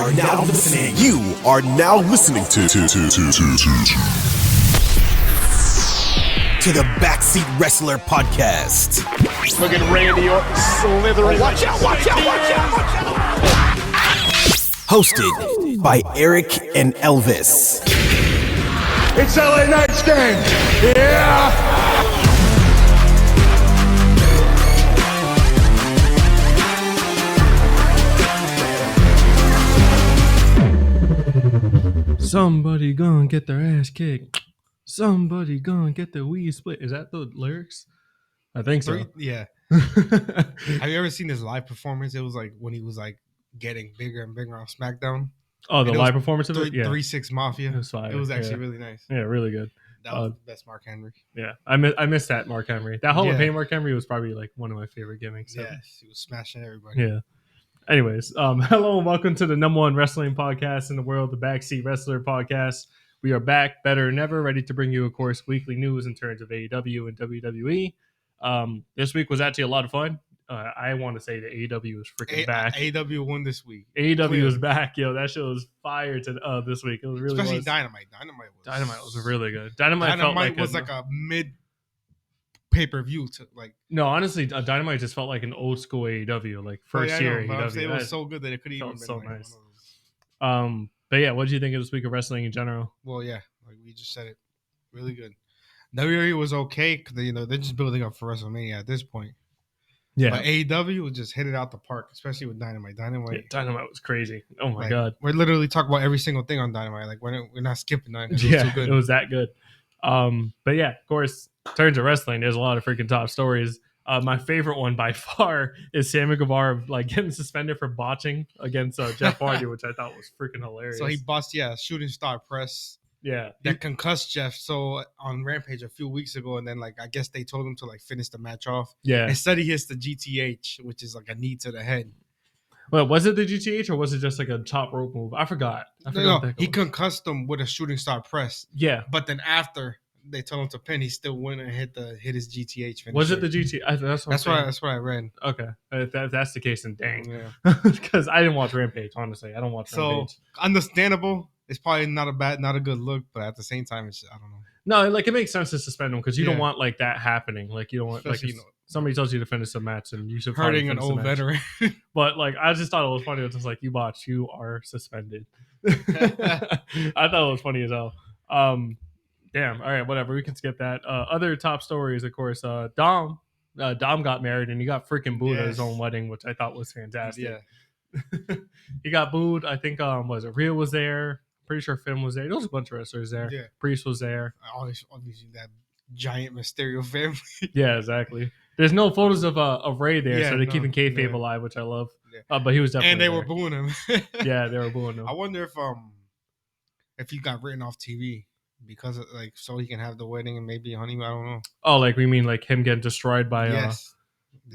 are now listening. You are now listening to the Backseat Wrestler Podcast. Look at Randy Orton slithering. Watch out, watch out, watch out, watch out. Hosted by Eric and Elvis. It's LA Knight's game. Yeah. Somebody gonna get their ass kicked. Somebody gonna get their weed split. Is that the lyrics? I think so. Yeah. Have you ever seen his live performance? It was like when he was like getting bigger and bigger on SmackDown. Oh, the live performance of it? Yeah. 3-6 Mafia. It was actually really nice. Yeah, really good. That was the best Mark Henry. Yeah, I missed that Mark Henry. That Hall of Fame Mark Henry was probably like one of my favorite gimmicks. Yes, he was smashing everybody. Yeah. Anyways, hello and welcome to the number one wrestling podcast in the world, the Backseat Wrestler Podcast. We are back, better than ever, ready to bring you, of course, weekly news in terms of AEW and WWE. This week was actually a lot of fun. I want to say that AEW is freaking back. AEW won this week. AEW is back, yo. That show was fire this week. It was really, especially Dynamite. Dynamite was really good. Dynamite was like a mid pay-per-view to like. No, honestly, Dynamite just felt like an old school AEW, like first year AEW. It was so good that it could even been so like nice. But yeah, what did you think of this week of wrestling in general? Well, yeah, like we just said it, really good. WWE was okay because they're just building up for WrestleMania at this point. Yeah, but AEW would just hit it out the park, especially with Dynamite. Dynamite was crazy. Oh my god, we're literally talking about every single thing on Dynamite. Like we're not skipping Dynamite. It was that good. But yeah, of course, in terms of wrestling, there's a lot of freaking top stories. My favorite one by far is Sammy Guevara like getting suspended for botching against Jeff Hardy, which I thought was freaking hilarious. So he botched, shooting star press. Yeah, that concussed Jeff. So on Rampage a few weeks ago, and then like I guess they told him to like finish the match off. Yeah, instead he hits the GTH, which is like a knee to the head. Well, was it the GTH or was it just like a top rope move? I forgot. No, he concussed him with a shooting star press. Yeah, but then after they told him to pin, he still went and hit his GTH finisher. Was it the GTH? That's what I read. Okay, if that's the case, then dang. Because I didn't watch Rampage. Honestly, I don't watch Rampage. So understandable. It's probably not a good look, but at the same time, I don't know. No, like it makes sense to suspend him because you don't want like that happening. Like you don't want somebody tells you to finish the match and you should hurting an old veteran. But like I just thought it was funny. It was just like you are suspended. I thought it was funny as hell. Damn. All right, whatever. We can skip that. Other top stories, of course. Dom got married and he got freaking booed at his own wedding, which I thought was fantastic. Yeah. He got booed. I think was it Rhea was there. Pretty sure Finn was there. There was a bunch of wrestlers there. Yeah. Priest was there. Obviously that giant Mysterio family. Yeah, exactly. There's no photos of Ray there, so they're keeping kayfabe alive, which I love. Yeah. But he was definitely and they were booing him. Yeah, they were booing him. I wonder if he got written off TV because of, like so he can have the wedding and maybe honeymoon. I don't know. Oh, like we mean like him getting destroyed by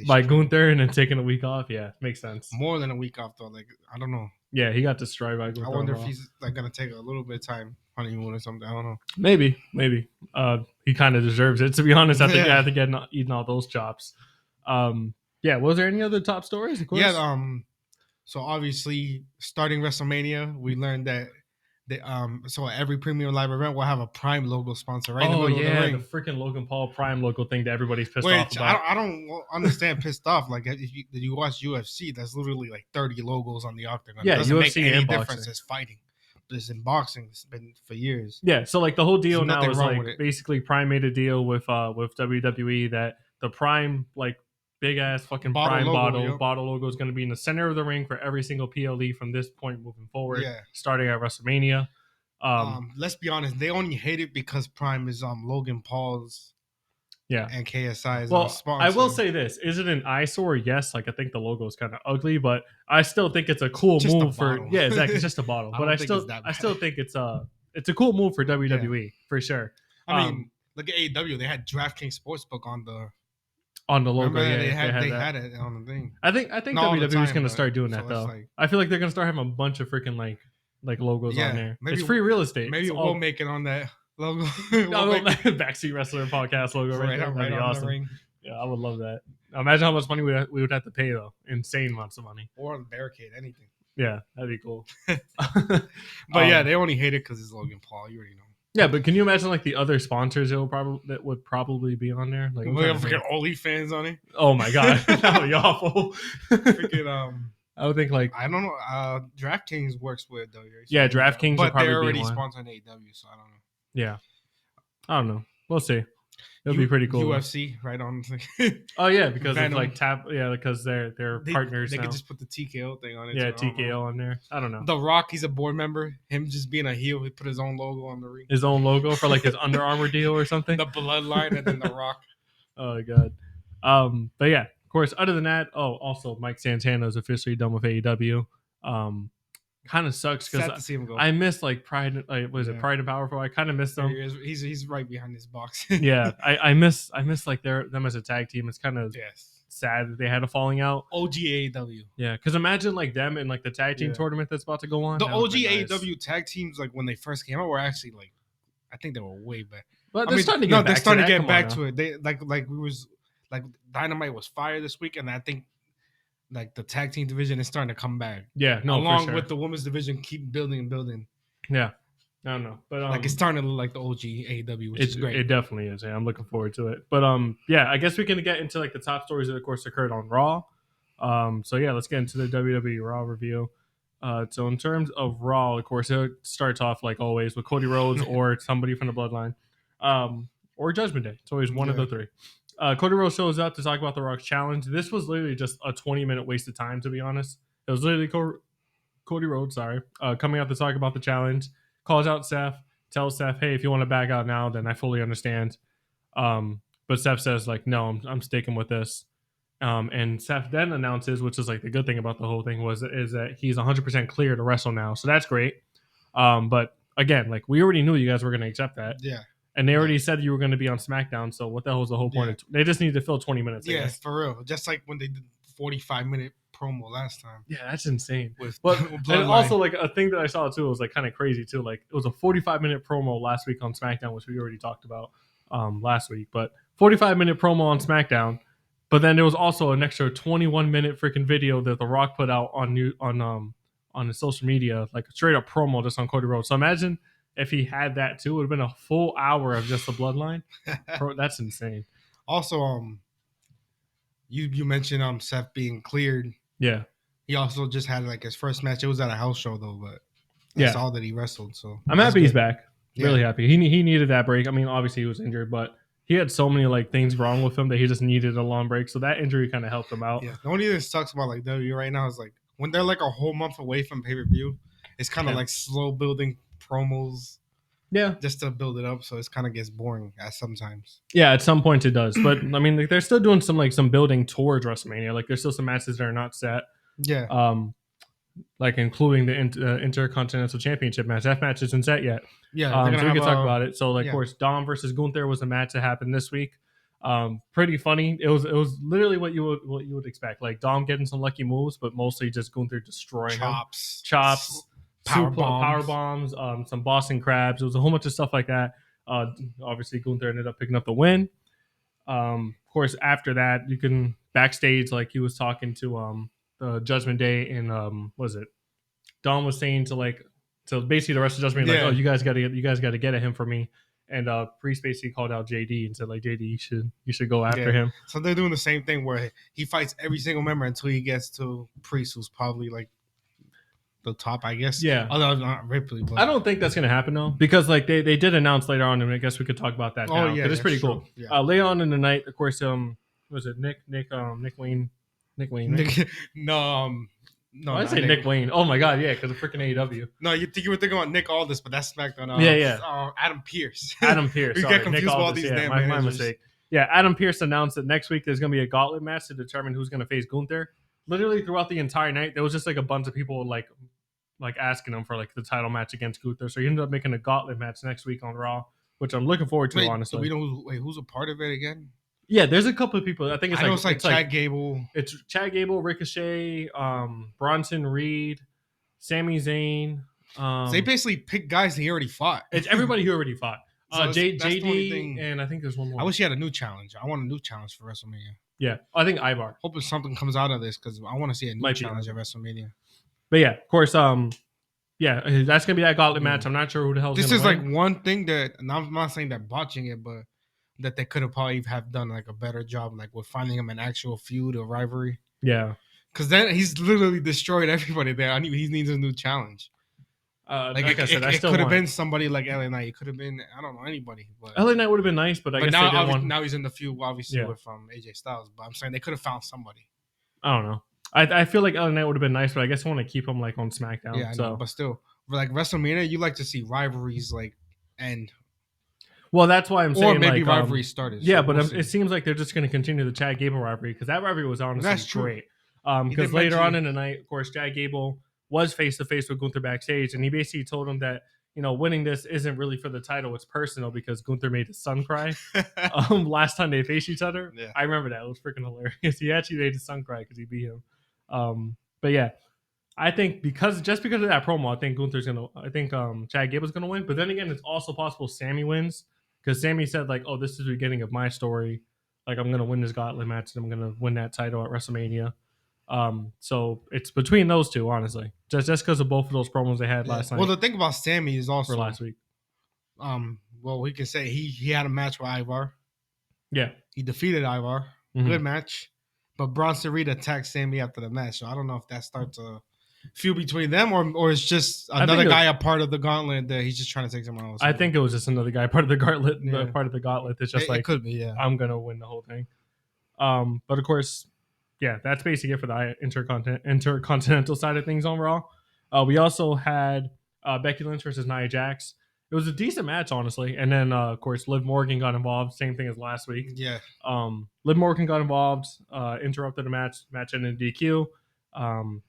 by Gunther and then taking a week off. Yeah, makes sense. More than a week off though. Like I don't know. Yeah, he got destroyed by Gunther. I wonder if he's like gonna take a little bit of time honeymoon or something. I don't know. Maybe. He kind of deserves it. To be honest, I think eating all those chops. Yeah. Was there any other top stories? Of course. Yeah. So obviously, starting WrestleMania, we learned that so every premium live event will have a Prime logo sponsor right in the middle of the ring. The freaking Logan Paul Prime logo thing that everybody's pissed off about. I don't understand pissed off. Like, did you watch UFC? That's literally like 30 logos on the octagon. Yeah, it doesn't UFC make any and difference boxing. as fighting. This in boxing, it's been for years. Yeah, so like the whole deal now is like basically Prime made a deal with WWE that the Prime like big ass fucking Prime bottle logo is going to be in the center of the ring for every single PLE from this point moving forward. Yeah. Starting at WrestleMania. Let's be honest, they only hate it because Prime is Logan Paul's and KSI's sponsor. I will say this. Is it an eyesore? Yes. Like I think the logo is kind of ugly, but I still think it's a cool move for exactly. It's just a bottle. But I still think it's a cool move for WWE for sure. I mean, look at AEW. They had DraftKings Sportsbook on the logo. Remember, they had it on the thing. I think WWE is going to start doing that though. Like, I feel like they're going to start having a bunch of freaking like logos on there. It's free real estate. Maybe we'll make it on that logo. Backseat Wrestler Podcast logo right there. That'd be awesome. The ring. Yeah, I would love that. Imagine how much money we would have to pay though. Insane amounts of money. Or on the barricade, anything. Yeah, that'd be cool. But yeah, they only hate it because it's Logan Paul. You already know. Yeah, but can you imagine like the other sponsors that would probably be on there? Like, We have freaking OnlyFans on it. oh my god, that would be awful. Freaking I would think like I don't know. DraftKings works with WWE. yeah, DraftKings, but would probably they're already be one. sponsoring AEW, so I don't know. Yeah, I don't know. We'll see. It'll be pretty cool. UFC, right on. Oh yeah, because Venom. it's like tap. Yeah, because they're partners. They now. could just put the TKO thing on it. Yeah, too. TKO on there. I don't know. The Rock, he's a board member. Him just being a heel, he put his own logo on the ring. His own logo for like his Under Armour deal or something. The Bloodline and then the Rock. Oh my god. But yeah, of course. Other than that, also Mike Santana is officially done with AEW. Kind of sucks Sad to because see him go. I missed like Pride. Like, was it Yeah. Pride and Powerful? I kind of missed them. He's right behind this box. Yeah, I miss like them as a tag team. It's kind of Yes. sad that they had a falling out. OG AEW. Yeah, because imagine like them in like the tag team Yeah. tournament that's about to go on. The That would OG be nice. AEW tag teams, like when they first came out, were actually like, I think they were way better. But they're starting to get back they're starting to to that. get back Come on to it. They like Dynamite was fire this week, and I think like the tag team division is starting to come back. Yeah, no, along for sure. with the women's division, keep building and building. Yeah, I don't know, but Like it's starting to look like the OG AEW, which is great. It definitely is. Yeah, I'm looking forward to it. But yeah, I guess we can get into like the top stories that of course occurred on Raw. So yeah, let's get into the WWE Raw review. So in terms of Raw, of course, it starts off like always with Cody Rhodes or somebody from the Bloodline, or Judgment Day. It's always one of the three. Cody Rhodes shows up to talk about the Rock's challenge. This was literally just a 20-minute waste of time, to be honest. It was literally Cody Rhodes, coming out to talk about the challenge. Calls out Seth, tells Seth, "Hey, if you want to back out now, then I fully understand." But Seth says, like, "No, I'm sticking with this." And Seth then announces, which is like the good thing about the whole thing is that he's 100% clear to wrestle now, so that's great. But again, like we already knew you guys were going to accept that. Yeah. And they already said you were going to be on SmackDown, so what the hell was the whole point? They just need to fill 20 minutes. I Yeah, guess. for real. Just like when they did 45-minute promo last time. Yeah, that's insane. But And also, like a thing that I saw too was like kind of crazy too. Like it was a 45-minute promo last week on SmackDown, which we already talked about last week. But 45-minute promo on SmackDown. But then there was also an extra 21-minute freaking video that The Rock put out on the social media, like a straight up promo just on Cody Rhodes. So imagine if he had that too, it would have been a full hour of just the Bloodline. Bro, that's insane. Also, you mentioned Seth being cleared. Yeah. He also just had like his first match. It was at a house show though, but that's all that he wrestled. So I'm happy he's good. back. Really happy. He needed that break. I mean, obviously he was injured, but he had so many like things wrong with him that he just needed a long break. So that injury kind of helped him out. Yeah. The only thing that sucks about like WWE right now is like when they're like a whole month away from pay-per-view, it's kind of like slow building promos. Yeah. Just to build it up, so it kind of gets boring at sometimes. Yeah, at some point it does. But I mean, like, they're still doing some building towards WrestleMania. Like there's still some matches that are not set. Yeah. Like including the Intercontinental Championship match. That match isn't set yet. Yeah. So we can talk about it. So like, of course, Dom versus Gunther was the match that happened this week. Pretty funny. It was literally what you would expect. Like Dom getting some lucky moves, but mostly just Gunther destroying chops. Power bombs, some Boston crabs. It was a whole bunch of stuff like that. Obviously, Gunther ended up picking up the win. Of course, after that, you can backstage, like he was talking to the Judgment Day, and what was it? Dom was saying to basically the rest of Judgment Day, like, "Oh, you guys got to get at him for me." And Priest basically called out JD and said, like, JD, you should go after him. So they're doing the same thing where he fights every single member until he gets to Priest, who's probably like the top, I guess. Yeah. Although not Ripley. But I don't think that's going to happen, though, because like they did announce later on, and I guess we could talk about that now. yeah. It's pretty cool. Yeah. Later on in the night, of course, was it Nick Wayne? Right? No, I say Nick Wayne. Oh my god, yeah, because of freaking AEW. No, you think you were thinking about Nick Aldis, but that's SmackDown. Adam Pearce. Adam Pierce. We sorry, get confused Nick with all Aldis, these yeah, damn my managers. mistake. Yeah, Adam Pierce announced that next week there's going to be a gauntlet match to determine who's going to face Gunther. Literally throughout the entire night, there was just like a bunch of people like asking him for like the title match against Gunther. So he ended up making a gauntlet match next week on Raw, which I'm looking forward to. Honestly, so we know who's a part of it again? Yeah, there's a couple of people. I think it's like Chad Gable. It's Chad Gable, Ricochet, Bronson Reed, Sami Zayn. So they basically picked guys that he already fought. It's everybody who already fought. So that's the only JD, thing. and I think there's one more. I wish he had a new challenge. I want a new challenge for WrestleMania. Yeah, I think Ivar. Hoping something comes out of this because I want to see a new challenge at WrestleMania. But yeah, of course, yeah, that's gonna be that gauntlet match. I'm not sure who the hell's This gonna is win. like one thing that, and I'm not saying they're botching it, but that they could have probably have done like a better job, like with finding him an actual feud or rivalry. Yeah. Because then he's literally destroyed everybody there. He needs a new challenge. Like I said, I it still could have want been somebody like LA Knight. It could have been, I don't know, anybody. But LA Knight would have been nice, but I guess now, they didn't want. now he's in the feud, obviously, Yeah. with AJ Styles. But I'm saying they could have found somebody. I don't know. I feel like LA Knight would have been nice, but I guess I want to keep him like on SmackDown. Yeah, I know, but still, for like WrestleMania, you like to see rivalries like end, well, that's why I'm saying or maybe like, rivalries started. Yeah, So but we'll see. it seems like they're just going to continue the Chad Gable rivalry because that rivalry was honestly That's true. great. He Because did later mention- on in the night, of course, Chad Gable was face to face with Gunther backstage, and he basically told him that winning this isn't really for the title; it's personal because Gunther made his son cry. Last time they faced each other, Yeah. I remember that. It was freaking hilarious. He actually made his son cry because he beat him. But yeah, I think because of that promo, I think Chad Gable's gonna win. But then again, it's also possible Sammy wins because Sammy said like, "Oh, this is the beginning of my story. Like I'm gonna win this gauntlet match and I'm gonna win that title at WrestleMania." So it's between those two, honestly, just because of both of those promos they had last night. Well, the thing about Sammy is also for last week. Well, we can say he had a match with Ivar. Yeah, He defeated Ivar. Mhm. Good match. But Bronson Reed attacked Sammy after the match. So I don't know if that starts a feud between them or it's just another guy a part of the gauntlet that he's just trying to take someone else. I think it was just another guy part of the gauntlet. Yeah. Part of the gauntlet that's just it could be, yeah. I'm gonna win the whole thing. But of course, yeah, that's basically it for the intercontinental side of things on Raw. We also had Becky Lynch versus Nia Jax. It was a decent match, honestly. And then, of course, Liv Morgan got involved. Same thing as last week. Yeah. Liv Morgan got involved, interrupted the match ended in DQ.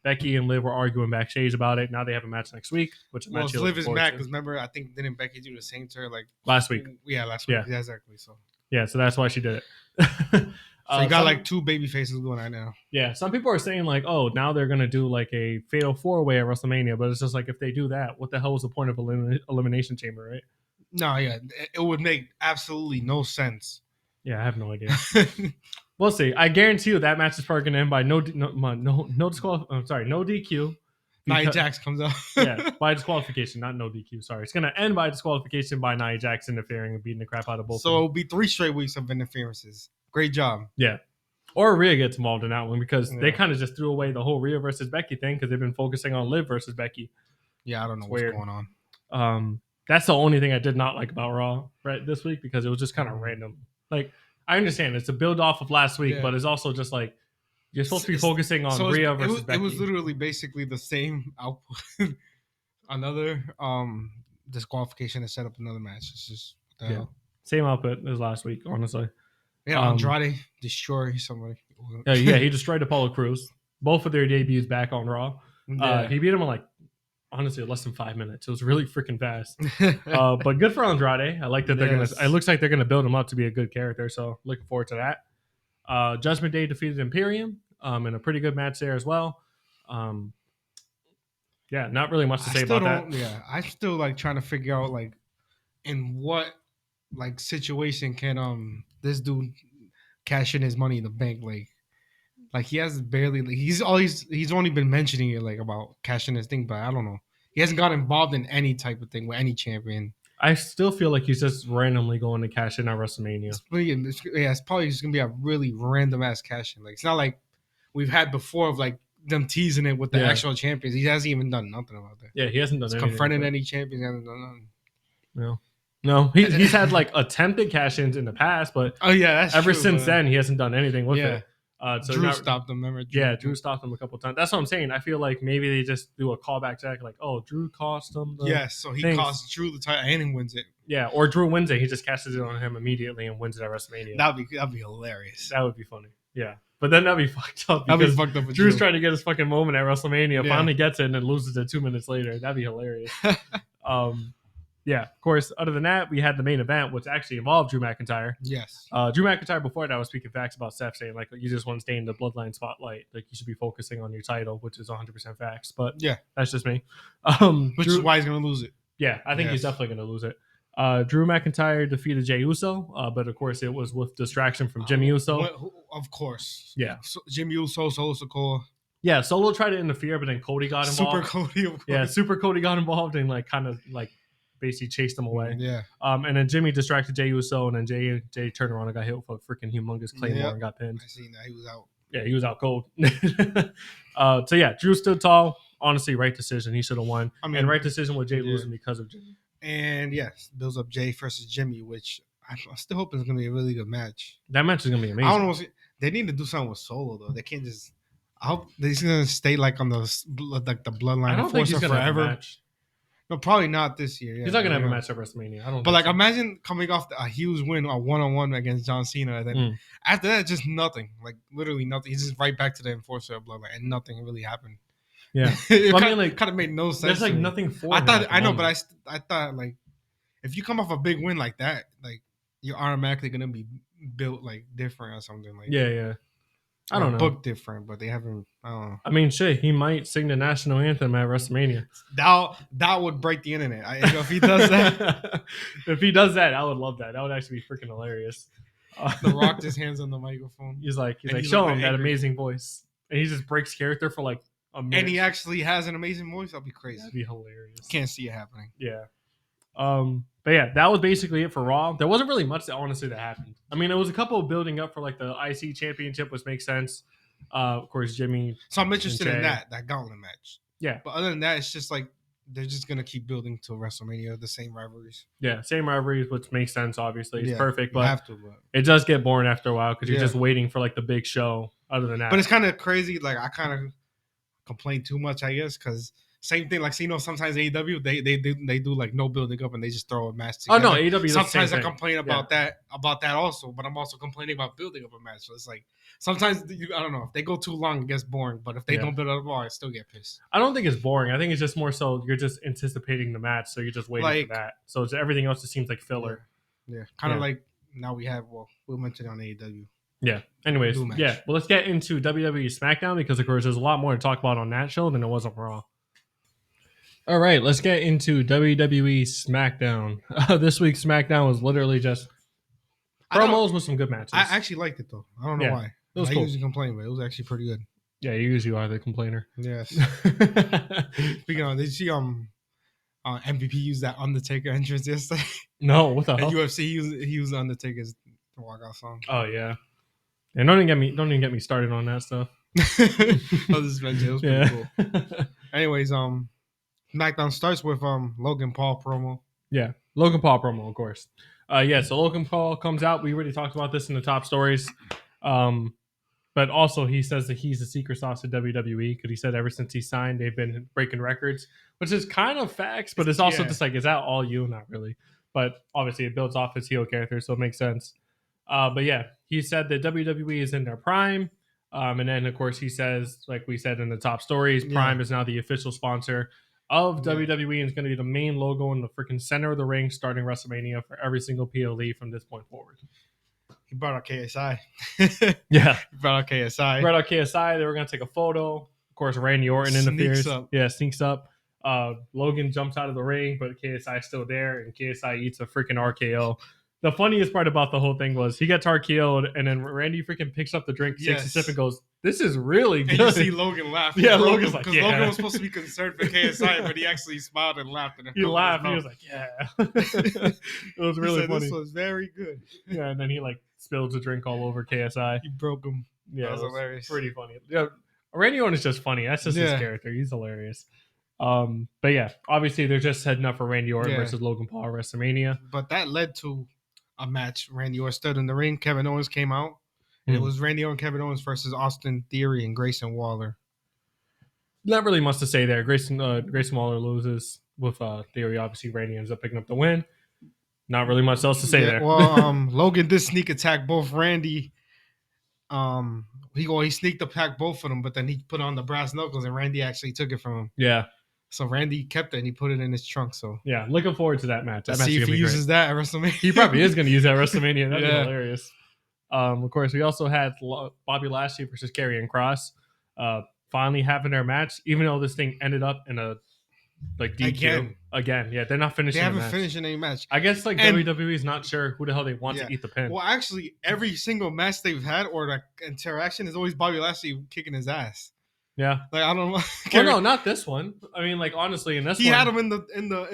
Becky and Liv were arguing backstage about it. Now they have a match next week, which I'm actually Liv is looking mad forward because remember, I think didn't Becky do the same to her like last week. Yeah, last week. Yeah. Yeah, exactly. So that's why she did it. you got like two baby faces going right now. Yeah, some people are saying like, oh, now they're gonna do like a fatal 4-way at WrestleMania, but it's just like if they do that, what the hell is the point of elimination chamber, right? No, yeah, it would make absolutely no sense. Yeah, I have no idea. We'll see. I guarantee you that match is probably gonna end by no DQ. Nia Jax comes out. Yeah, by disqualification, not no DQ. Sorry, it's gonna end by disqualification by Nia Jax interfering and beating the crap out of both. So it'll be 3 straight weeks of interferences. Great job. Yeah. Or Rhea gets involved in that one because they kind of just threw away the whole Rhea versus Becky thing because they've been focusing on Liv versus Becky. Yeah, I don't know what's going on. That's the only thing I did not like about Raw right this week because it was just kind of random. Like, I understand it's a build off of last week, but it's also just like you're supposed to be focusing on Rhea versus Becky. It was literally basically the same output. Another disqualification to set up another match. It's just same output as last week, honestly. Yeah, Andrade destroy somebody. Yeah, he destroyed Apollo Crews. Both of their debuts back on Raw. He beat him in like honestly less than 5 minutes. It was really freaking fast. But good for Andrade. I like that they're gonna. It looks like they're gonna build him up to be a good character. So looking forward to that. Judgment Day defeated Imperium in a pretty good match there as well. Yeah, not really much to say about that. Yeah, I'm still like trying to figure out like in what like situation can this dude cash in his money in the bank like he has barely he's only been mentioning it like about cashing his thing, but I don't know. He hasn't got involved in any type of thing with any champion. I still feel like he's just randomly going to cash in at WrestleMania. It's probably just gonna be a really random ass cash in. Like it's not like we've had before of like them teasing it with the actual champions. He hasn't even done nothing about that. Yeah, he hasn't done anything. Confronted any champions. He hasn't done nothing. No, he's had like attempted cash-ins in the past, but that's ever true, since then he hasn't done anything with it. So Drew stopped him. Remember? Drew stopped him a couple times. That's what I'm saying. I feel like maybe they just do a callback jack, like, oh, Drew cost him. So he costs Drew the title and he wins it. Yeah, or Drew wins it. He just cashes it on him immediately and wins it at WrestleMania. That'd be hilarious. That would be funny. Yeah, but then that'd be fucked up because Drew's trying to get his fucking moment at WrestleMania, finally gets it, and then loses it 2 minutes later. That'd be hilarious. Yeah, of course. Other than that, we had the main event, which actually involved Drew McIntyre. Yes. Drew McIntyre before that was speaking facts about Seth, saying like you just want to stay in the Bloodline spotlight, like you should be focusing on your title, which is 100% facts. But yeah, that's just me. Which is why he's gonna lose it. Yeah, I think he's definitely gonna lose it. Drew McIntyre defeated Jey Uso, but of course it was with distraction from Jimmy Uso. Of course. Yeah. So Jimmy Uso, Solo Sikoa. Yeah, Solo tried to interfere, but then Cody got involved. Super Cody. Of course. Yeah, Super Cody got involved and like kind of like basically chased him away. Yeah. And then Jimmy distracted Jey Uso, and then Jay turned around and got hit with a freaking humongous Claymore and got pinned. I seen that. He was out. Yeah, he was out cold. So yeah, Drew stood tall. Honestly, right decision. He should have won. I mean, and right decision with Jay losing because of Jimmy. And yes, builds up Jay versus Jimmy, which I still hope is going to be a really good match. That match is going to be amazing. I don't know. They need to do something with Solo though. They can't just. I hope he's going to stay like on the bloodline. I don't think he's going to have a match. No, probably not this year. Yeah, he's not going to have a match at WrestleMania. I don't. But like, imagine coming off a huge win, a 1-on-1 against John Cena, and then after that, just nothing. Like literally nothing. He's just right back to the Enforcer of Bloodline, and nothing really happened. Yeah, it kind of made no sense. There's like nothing for. I know, but I thought like, if you come off a big win like that, like you're automatically gonna be built like different or something. Like yeah. I don't know. Booked different, but they haven't. I don't know. I mean, shit, he might sing the national anthem at WrestleMania. That would break the internet. If he does that, if he does that, I would love that. That would actually be freaking hilarious. The Rock just hands on the microphone. He's like, show him that amazing voice, and he just breaks character for like a minute. And he actually has an amazing voice. That'd be crazy. That'd be hilarious. Can't see it happening. Yeah. But yeah, that was basically it for Raw. There wasn't really much, honestly, that happened. I mean, it was a couple of building up for like the IC Championship, which makes sense. Of course, Jimmy. So I'm interested in that gauntlet match. Yeah. But other than that, it's just like they're just gonna keep building to WrestleMania, the same rivalries. Yeah, same rivalries, which makes sense. Obviously, it's perfect, but but it does get boring after a while because you're just waiting for like the big show. Other than that, but it's kind of crazy. Like I kind of complain too much, I guess, because. Same thing, like sometimes AEW they do like no building up and they just throw a match together. Oh no, AEW. Sometimes I complain about that also, but I'm also complaining about building up a match. So it's like sometimes I don't know if they go too long, it gets boring. But if they don't build up at all, I still get pissed. I don't think it's boring. I think it's just more so you're just anticipating the match, so you're just waiting for that. So it's, everything else just seems like filler. Yeah, kind of like now we'll mention it on AEW. Yeah. Anyways, yeah. Well, let's get into WWE SmackDown because of course there's a lot more to talk about on that show than there was on Raw. All right, let's get into WWE SmackDown. This week's SmackDown was literally just promos with some good matches. I actually liked it though. I don't know why. It was I cool. usually complain, but it was actually pretty good. Yeah, you usually are the complainer. Yes. Speaking of, did you see MVP use that Undertaker entrance yesterday? No, what the hell? At UFC, he used Undertaker's walkout song. Oh yeah. And don't even get me started on that stuff. It was pretty cool. Anyways, SmackDown starts with Logan Paul promo. Yeah, Logan Paul promo, of course. So Logan Paul comes out. We already talked about this in the top stories. But also he says that he's the secret sauce of WWE because he said ever since he signed, they've been breaking records, which is kind of facts, but it's also just like, is that all you? Not really. But obviously it builds off his heel character, so it makes sense. But yeah, he said that WWE is in their prime. And then, of course, he says, like we said in the top stories, Prime is now the official sponsor of WWE and is going to be the main logo in the freaking center of the ring starting WrestleMania for every single PLE from this point forward. He brought out KSI. Yeah. He brought out KSI. They were going to take a photo. Of course, Randy Orton interferes. Sneaks up. Logan jumps out of the ring, but KSI is still there, and KSI eats a freaking RKO. The funniest part about the whole thing was he gets RKO'd, and then Randy freaking picks up the drink, takes a sip, and goes, "This is really good." And you see Logan laugh. Yeah, Logan's like, because Logan was supposed to be concerned for KSI, but he actually smiled and laughed. He laughed. He was like, "Yeah." It was really funny. This was very good. Yeah, and then he like spills the drink all over KSI. He broke him. Yeah, that was hilarious. Pretty funny. Yeah, Randy Orton is just funny. That's just his character. He's hilarious. But yeah, obviously they're just heading up for Randy Orton versus Logan Paul at WrestleMania. But that led to a match. Randy Orton stood in the ring. Kevin Owens came out. And it was Randy Orton, Kevin Owens versus Austin Theory and Grayson Waller. Not really much to say there. Grayson Waller loses with Theory. Obviously, Randy ends up picking up the win. Not really much else to say there. Well, Logan did sneak attack both Randy. He sneaked attack both of them, but then he put on the brass knuckles and Randy actually took it from him. Yeah. So Randy kept it and he put it in his trunk. So yeah, looking forward to that match. Let's see if he uses that at WrestleMania. He probably is going to use that at WrestleMania. That'd be hilarious. Of course, we also had Bobby Lashley versus Karrion Kross finally having their match, even though this thing ended up in a DQ. Again. Yeah, they're not finishing. They haven't finished any match. I guess WWE is not sure who the hell they want to eat the pin. Well, actually, every single match they've had or the interaction is always Bobby Lashley kicking his ass. Yeah. Like I don't know. Well, no, not this one. I mean, like honestly, in this he one, had him in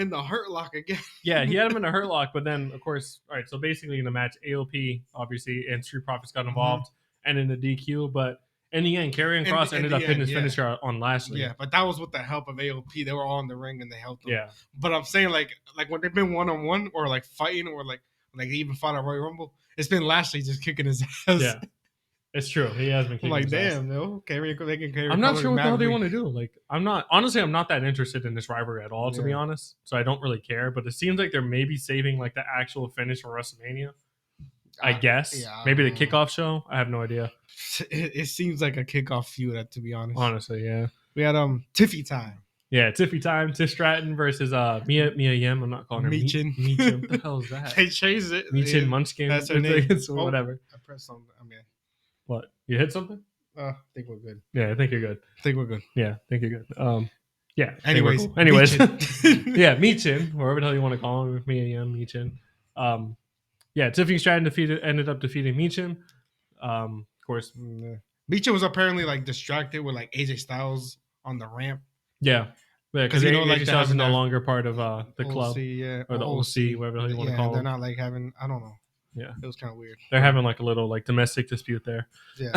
the hurt lock again. yeah, he had him in a hurt lock, but then of course, all right. So basically, in the match, AOP obviously and Street Profits got involved, and in the DQ. But in the end, Karrion Kross ended up hitting his finisher on Lashley. Yeah, but that was with the help of AOP. They were all in the ring and they helped him. Yeah. But I'm saying like when they've been 1-on-1 or like fighting or like they even fought at Royal Rumble, it's been Lashley just kicking his ass. Yeah. It's true. He has been I'm kicking like, his ass. damn, no. They can carry. I'm not sure what the hell they want to do. Like, I'm not that interested in this rivalry at all, to be honest. So I don't really care. But it seems like they're maybe saving like the actual finish for WrestleMania. I guess maybe the kickoff show. I have no idea. It seems like a kickoff feud, to be honest. Honestly, yeah. We had Tiffy time. Yeah, Tiffy time. Tiff Stratton versus Mia Yim. I'm not calling her Meechin. Meechin. What the hell is that? They changed it. Meechin Munchkin. That's her name. Whatever. I pressed something. I mean, what? You hit something? I think we're good. Yeah, I think you're good. I think we're good. Yeah, I think you're good. Yeah. Anyways, Meechin. Yeah, Meechin, whatever the hell you want to call him, Mia Yim, Meechin. Yeah, Tiffany Stratton ended up defeating Meechin. Of course, Meechin was apparently like distracted with like AJ Styles on the ramp. Yeah, because you AJ know, like, Styles is no longer part of the club or the OC, whatever the hell you want to call they're them. not like having. I don't know. Yeah, it was kind of weird. They're having like a little like domestic dispute there. Yeah,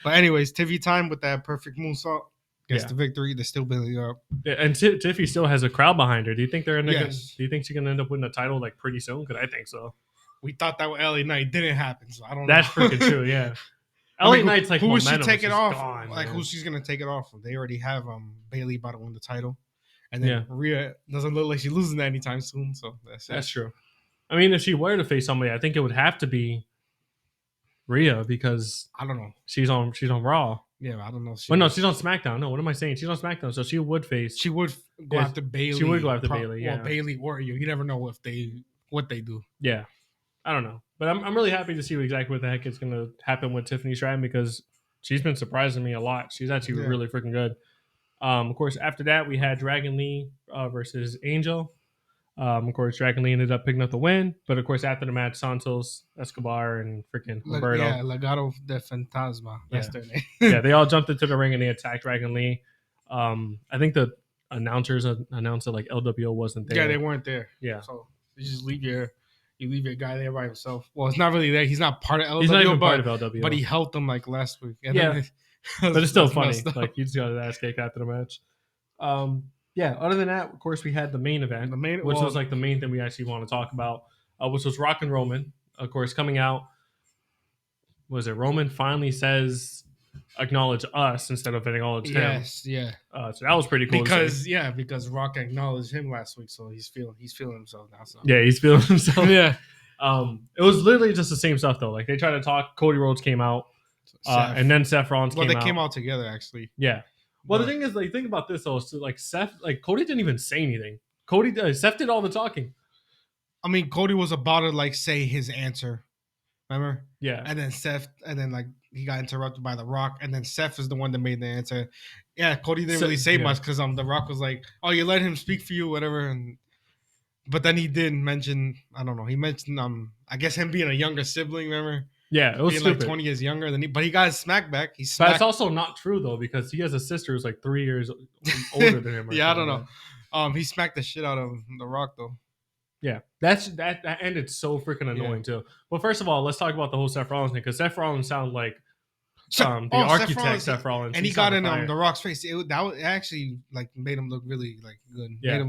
but anyways, Tiffy time with that perfect moonsault gets the victory. They're still building up. Yeah, and Tiffy still has a crowd behind her. Do you think they're Yes. Do you think she's gonna end up winning the title like pretty soon? Because I think so. We thought that with LA Knight didn't happen, so I don't know. That's freaking true. Yeah, LA Knight's like who was she momentum taking off? Gone, like man. who she's gonna take it off of? They already have Bailey about to win the title, and then Rhea doesn't look like she's losing that anytime soon. So that's true. I mean, if she were to face somebody, I think it would have to be Rhea because I don't know. She's on Raw. Yeah, I don't know. Well, no, she's on SmackDown. No, what am I saying? She's on SmackDown, so she would face. She would go after Bailey. She would go after Bailey. Yeah, well, Bailey or you. You never know what they do. Yeah, I don't know, but I'm really happy to see exactly what the heck is going to happen with Tiffany Stratton because she's been surprising me a lot. She's actually really freaking good. Of course, after that we had Dragon Lee versus Angel. Of course, Dragon Lee ended up picking up the win, but of course, after the match, Santos, Escobar, and freaking Roberto, Legado de Fantasma. That's their name. Yeah, they all jumped into the ring and they attacked Dragon Lee. I think the announcers announced that like LWO wasn't there. Yeah, they weren't there. Yeah, so you just leave your guy there by himself. Well, it's not really there. He's not part of LWO. He's not even part of LWO, but he helped them like last week. And but it's still funny. Like you just got his ass kicked after the match. Yeah, other than that, of course, we had the main event, which was like the main thing we actually want to talk about, which was Rock and Roman, of course, coming out. Was it Roman finally says, acknowledge us instead of acknowledge him? Yes, yeah. So that was pretty cool. Because Rock acknowledged him last week, so he's feeling himself now. So. Yeah, he's feeling himself. Yeah. It was literally just the same stuff, though. Like, they tried to talk, Cody Rhodes came out, and then Seth Rollins came out. Well, they came out together, actually. Yeah. Well, the thing is, like, think about this though. So, like, Cody didn't even say anything. Seth did all the talking. I mean, Cody was about to like say his answer, remember? Yeah. And then like he got interrupted by The Rock, and then Seth is the one that made the answer. Yeah, Cody didn't really say much because The Rock was like, "Oh, you let him speak for you, whatever." But then he did mention, I don't know, he mentioned I guess him being a younger sibling, remember? Yeah, it was stupid. Like 20 years younger than but he got his smack back. But it's also not true though because he has a sister who's like 3 years older than him. Yeah, I don't know. He smacked the shit out of The Rock though. Yeah, that ended so freaking annoying too. Well, first of all, let's talk about the whole Seth Rollins thing because Seth Rollins sounded like the architect Seth Rollins, and he got in The Rock's face. It actually like made him look really like good. Yeah,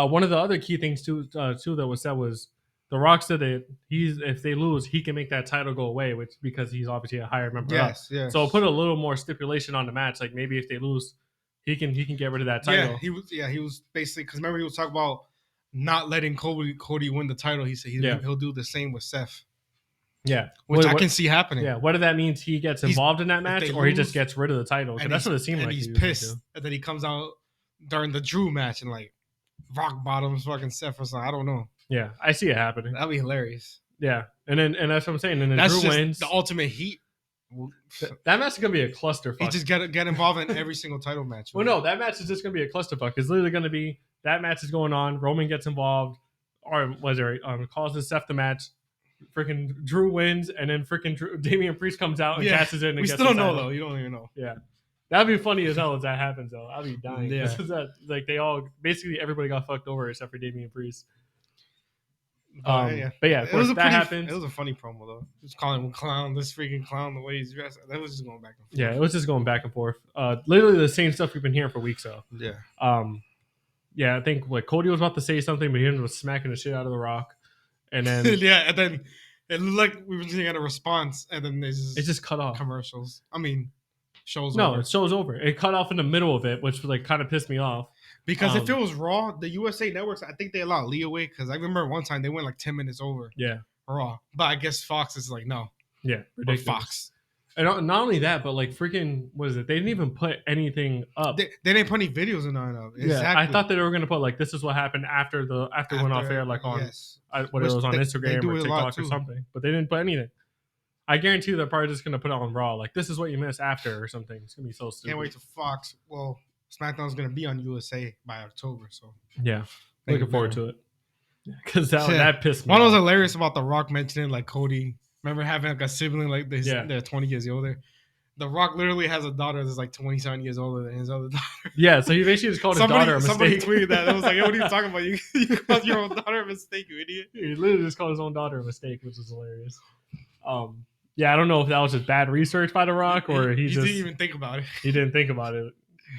one of the other key things too that was said was The Rock said that if they lose, he can make that title go away, which because he's obviously a higher member. Yes. So put a little more stipulation on the match, like maybe if they lose, he can get rid of that title. He was basically because remember he was talking about not letting Cody win the title. He said he'll do the same with Seth. Yeah, which I can see happening. Yeah, whether that means he gets involved in that match or he just gets rid of the title. And that's what it seemed like. And he's pissed, and then he comes out during the Drew match and like rock bottoms fucking Seth or something. I don't know. Yeah, I see it happening. That'd be hilarious. Yeah, and that's what I'm saying. And then Drew wins. The ultimate heat. That match is gonna be a clusterfuck. He just get involved in every single title match. Well, no, that match is just gonna be a clusterfuck. It's literally gonna be that match is going on. Roman gets involved, or was there causes Seth the match. Freaking Drew wins, and then freaking Damian Priest comes out and cashes in. And we still don't know though. You don't even know. Yeah, That'd be funny as hell if that happens, though. I'd be dying. Yeah. Like basically everybody got fucked over except for Damian Priest. But of course, that happens. It was a funny promo though. Just calling him clown, this freaking clown, the way he's dressed. That was just going back and forth. Yeah, it was just going back and forth. Literally the same stuff we've been hearing for weeks, though. Yeah. Yeah, I think like Cody was about to say something, but he ended up smacking the shit out of The Rock, and then yeah, and then it looked like we were getting a response, and then it just cut off. Commercials. I mean, shows. No, over. it show's over. It cut off in the middle of it, which like kind of pissed me off. Because if it was Raw, the USA networks, I think they allow leeway. Because I remember one time they went like 10 minutes over. Yeah, Raw, but I guess Fox is like no. Yeah, ridiculous. Fox. And not only that, but like freaking, what is it? They didn't even put anything up. They didn't put any videos in on it. Exactly. Yeah, I thought that they were gonna put like this is what happened after it went off air, like on what it was on Instagram or TikTok or something. But they didn't put anything. I guarantee you they're probably just gonna put it on Raw, like this is what you missed after or something. It's gonna be so stupid. Can't wait to Fox. Well, SmackDown's gonna be on USA by October, so yeah, looking forward to it. Because that pissed me off. One was off. hilarious about The Rock mentioning like Cody. Remember having like a sibling like this? Yeah. They're 20 years older. The Rock literally has a daughter that's like 27 years older than his other daughter. Yeah, so he basically just called his daughter a mistake. Somebody tweeted that. It was like, hey, what are you talking about? You called your own daughter a mistake, you idiot. He literally just called his own daughter a mistake, which is hilarious. Yeah, I don't know if that was just bad research by The Rock or he just didn't even think about it. He didn't think about it.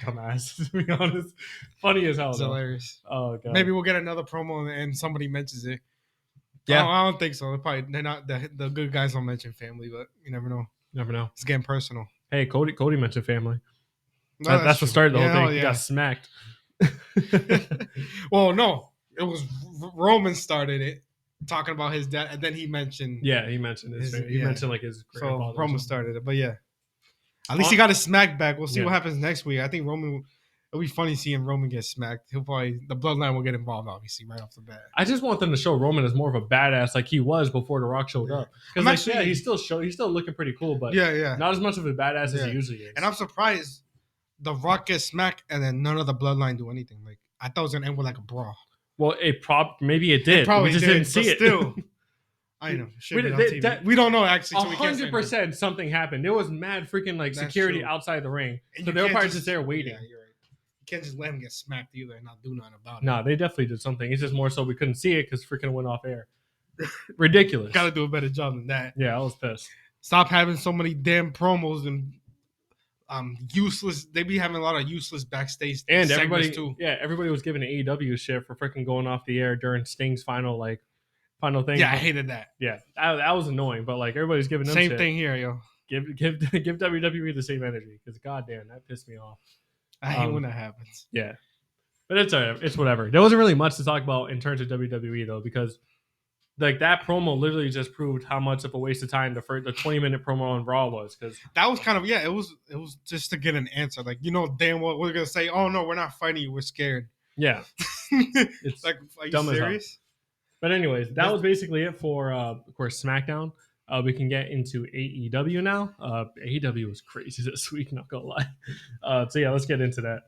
Dumbass, to be honest. Funny as hell. It's hilarious. Oh god. Maybe we'll get another promo and somebody mentions it. Yeah, I don't think so. They're not the good guys don't mention family, but you never know. Never know. It's getting personal. Hey, Cody mentioned family. No, that's the start of the whole thing. Yeah. He got smacked. Well, no, it was Roman started it, talking about his dad, and then he mentioned. Yeah, he mentioned his. He mentioned like his grandfather. So Roman started it, but yeah, at least he got his smack back. We'll see what happens next week. I think Roman. It'll be funny seeing Roman get smacked. The Bloodline will get involved, obviously, right off the bat. I just want them to show Roman as more of a badass, like he was before The Rock showed up. Because he's still looking pretty cool, but not as much of a badass as he usually is. And I'm surprised The Rock gets smacked and then none of the Bloodline do anything. Like I thought it was gonna end with like a brawl. Well, maybe it did. We just didn't see it. Still, I know. We don't know actually. 100% something happened. There was mad freaking like security outside the ring, so they were probably just there waiting. Yeah, you're right. You can't just let him get smacked either and not do nothing about it. No, they definitely did something. It's just more so we couldn't see it because freaking went off air. Ridiculous. Got to do a better job than that. Yeah, I was pissed. Stop having so many damn promos and useless. They be having a lot of useless backstage and segments too. Yeah, everybody was giving AEW shit for freaking going off the air during Sting's final thing. Yeah, I hated that. Yeah, that was annoying. But like everybody's giving them same shit. thing here, yo. Give WWE the same energy because goddamn that pissed me off. I hate when that happens. Yeah, but it's whatever. There wasn't really much to talk about in terms of WWE though because like that promo literally just proved how much of a waste of time the 20-minute promo on Raw was because that was kind of it was just to get an answer like damn well we're gonna say oh no we're not fighting you we're scared yeah it's like are you dumb serious? But anyways that was basically it for of course SmackDown. We can get into AEW now. AEW was crazy this week, not gonna lie. So yeah, let's get into that.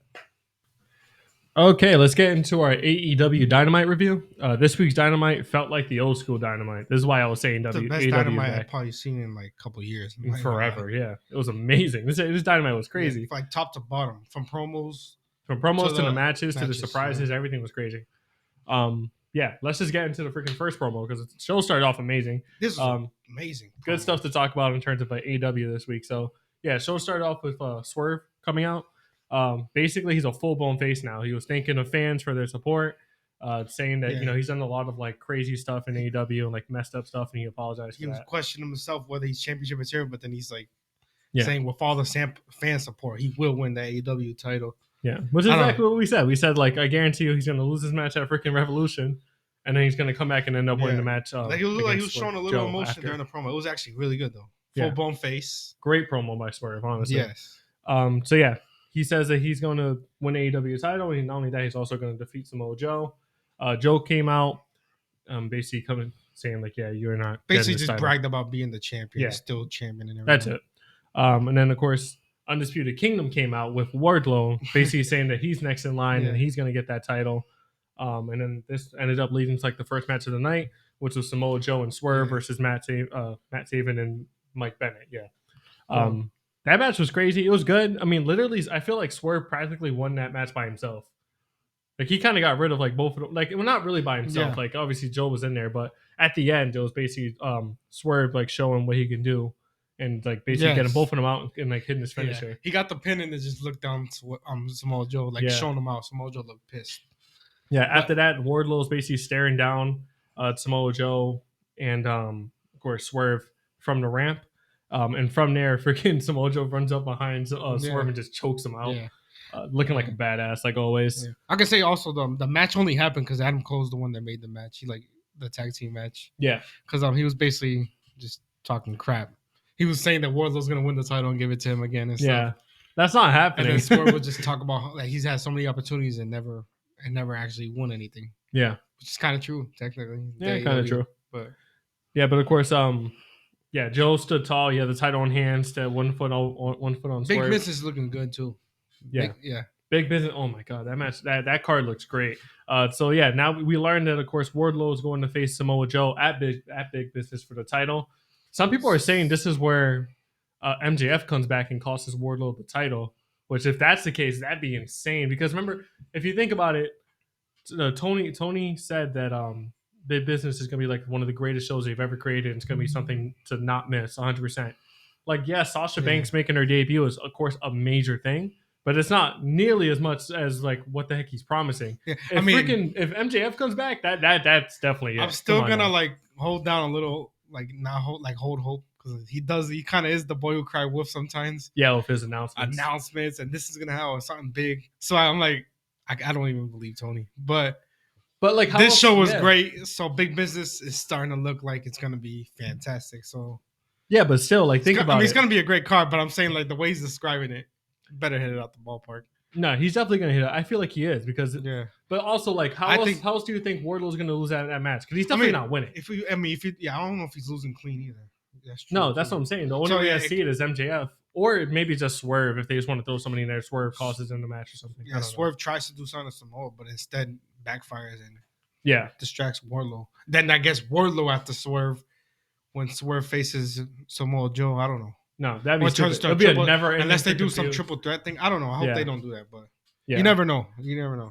Okay, let's get into our AEW Dynamite review. This week's Dynamite felt like the old school Dynamite. This is why I was saying the best AEW Dynamite I've probably seen in like a couple of years. Forever, yeah. It was amazing. This Dynamite was crazy. Yeah, like top to bottom, from promos to the matches to the surprises, everything was crazy. Yeah, let's just get into the freaking first promo because the show started off amazing. This is amazing. Promo. Good stuff to talk about in terms of AEW this week. So, yeah, show started off with Swerve coming out. Basically, he's a full-blown face now. He was thanking the fans for their support, saying that, he's done a lot of, like, crazy stuff in AEW and, like, messed up stuff, and he apologized for that. He was questioning himself whether he's championship material, but then he's, like, saying with all the fan support, he will win the AEW title. Yeah, which is exactly what we said. We said, like, I guarantee you he's going to lose his match at freaking Revolution, and then he's going to come back and end up winning the match. Like, he was showing a little emotion during the promo. It was actually really good, though. Full-blown face. Great promo by Swerve, honestly. Yes. So, yeah, he says that he's going to win AEW title, and not only that, he's also going to defeat Samoa Joe. Joe came out, basically coming saying, like, yeah, you're not basically just bragged about being the champion, still champion and everything. That's it. And then, of course, Undisputed Kingdom came out with Wardlow basically saying that he's next in line and he's going to get that title. And then this ended up leading to like the first match of the night, which was Samoa Joe and Swerve versus Matt Taven and Mike Bennett. Yeah. That match was crazy. It was good. I mean, literally, I feel like Swerve practically won that match by himself. Like he kind of got rid of like both of them. Like, well, not really by himself. Yeah. Like obviously Joe was in there, but at the end it was basically Swerve like showing what he can do, and like basically getting both of them out and like hitting his finisher. Yeah. He got the pin and then just looked down to Samoa Joe, like showing him out. Samoa Joe looked pissed. Yeah. After that, Wardlow's basically staring down Samoa Joe and of course Swerve from the ramp. And from there, freaking Samoa Joe runs up behind Swerve and just chokes him out. Yeah. Looking like a badass, like always. Yeah. I can say also the match only happened because Adam Cole's the one that made the match. He like the tag team match. Yeah, because he was basically just talking crap. He was saying that Wardlow's gonna win the title and give it to him again. And stuff. That's not happening. And then Swerve would just talk about like he's had so many opportunities and never actually won anything. Yeah, which is kind of true technically. Yeah, kind of true. But of course, Joe stood tall. He had the title in hand, stood 1 foot on Swerve. Big Business is looking good too. Big Business. Oh my god, that match, that card looks great. Now we learned that of course Wardlow is going to face Samoa Joe at Big Business for the title. Some people are saying this is where MJF comes back and costs Wardlow the title. Which, if that's the case, that'd be insane. Because remember, if you think about it, Tony said that Big Business is going to be like one of the greatest shows they've ever created. It's going to be something to not miss, 100%. Like, Sasha Banks making her debut is, of course, a major thing. But it's not nearly as much as like what the heck he's promising. Yeah. If MJF comes back, that's definitely it. I'm still gonna like hold down a little, like not hold hope because he kind of is the boy who cry wolf sometimes. Yeah, with his announcements, and this is gonna have something big. So I'm like, I don't even believe Tony, but like this show was great. So Big Business is starting to look like it's gonna be fantastic. So yeah, but still, like think about it. It's gonna be a great card, but I'm saying like the way he's describing it. Better hit it out the ballpark. No, he's definitely gonna hit it. I feel like he is because But also, like, how else do you think Wardlow's gonna lose that match? Because he's definitely not winning. I don't know if he's losing clean either. That's true. No, that's what I'm saying. The only way I see it is MJF, or maybe just Swerve if they just want to throw somebody in there. Swerve causes in the match or something. Yeah, Swerve tries to do something to Samoa, but instead backfires and distracts Wardlow. Then I guess Wardlow after Swerve when Swerve faces Samoa Joe. I don't know. No, that'd be stupid. It'd be a never unless they do some triple threat thing. I don't know. I hope they don't do that, but you never know.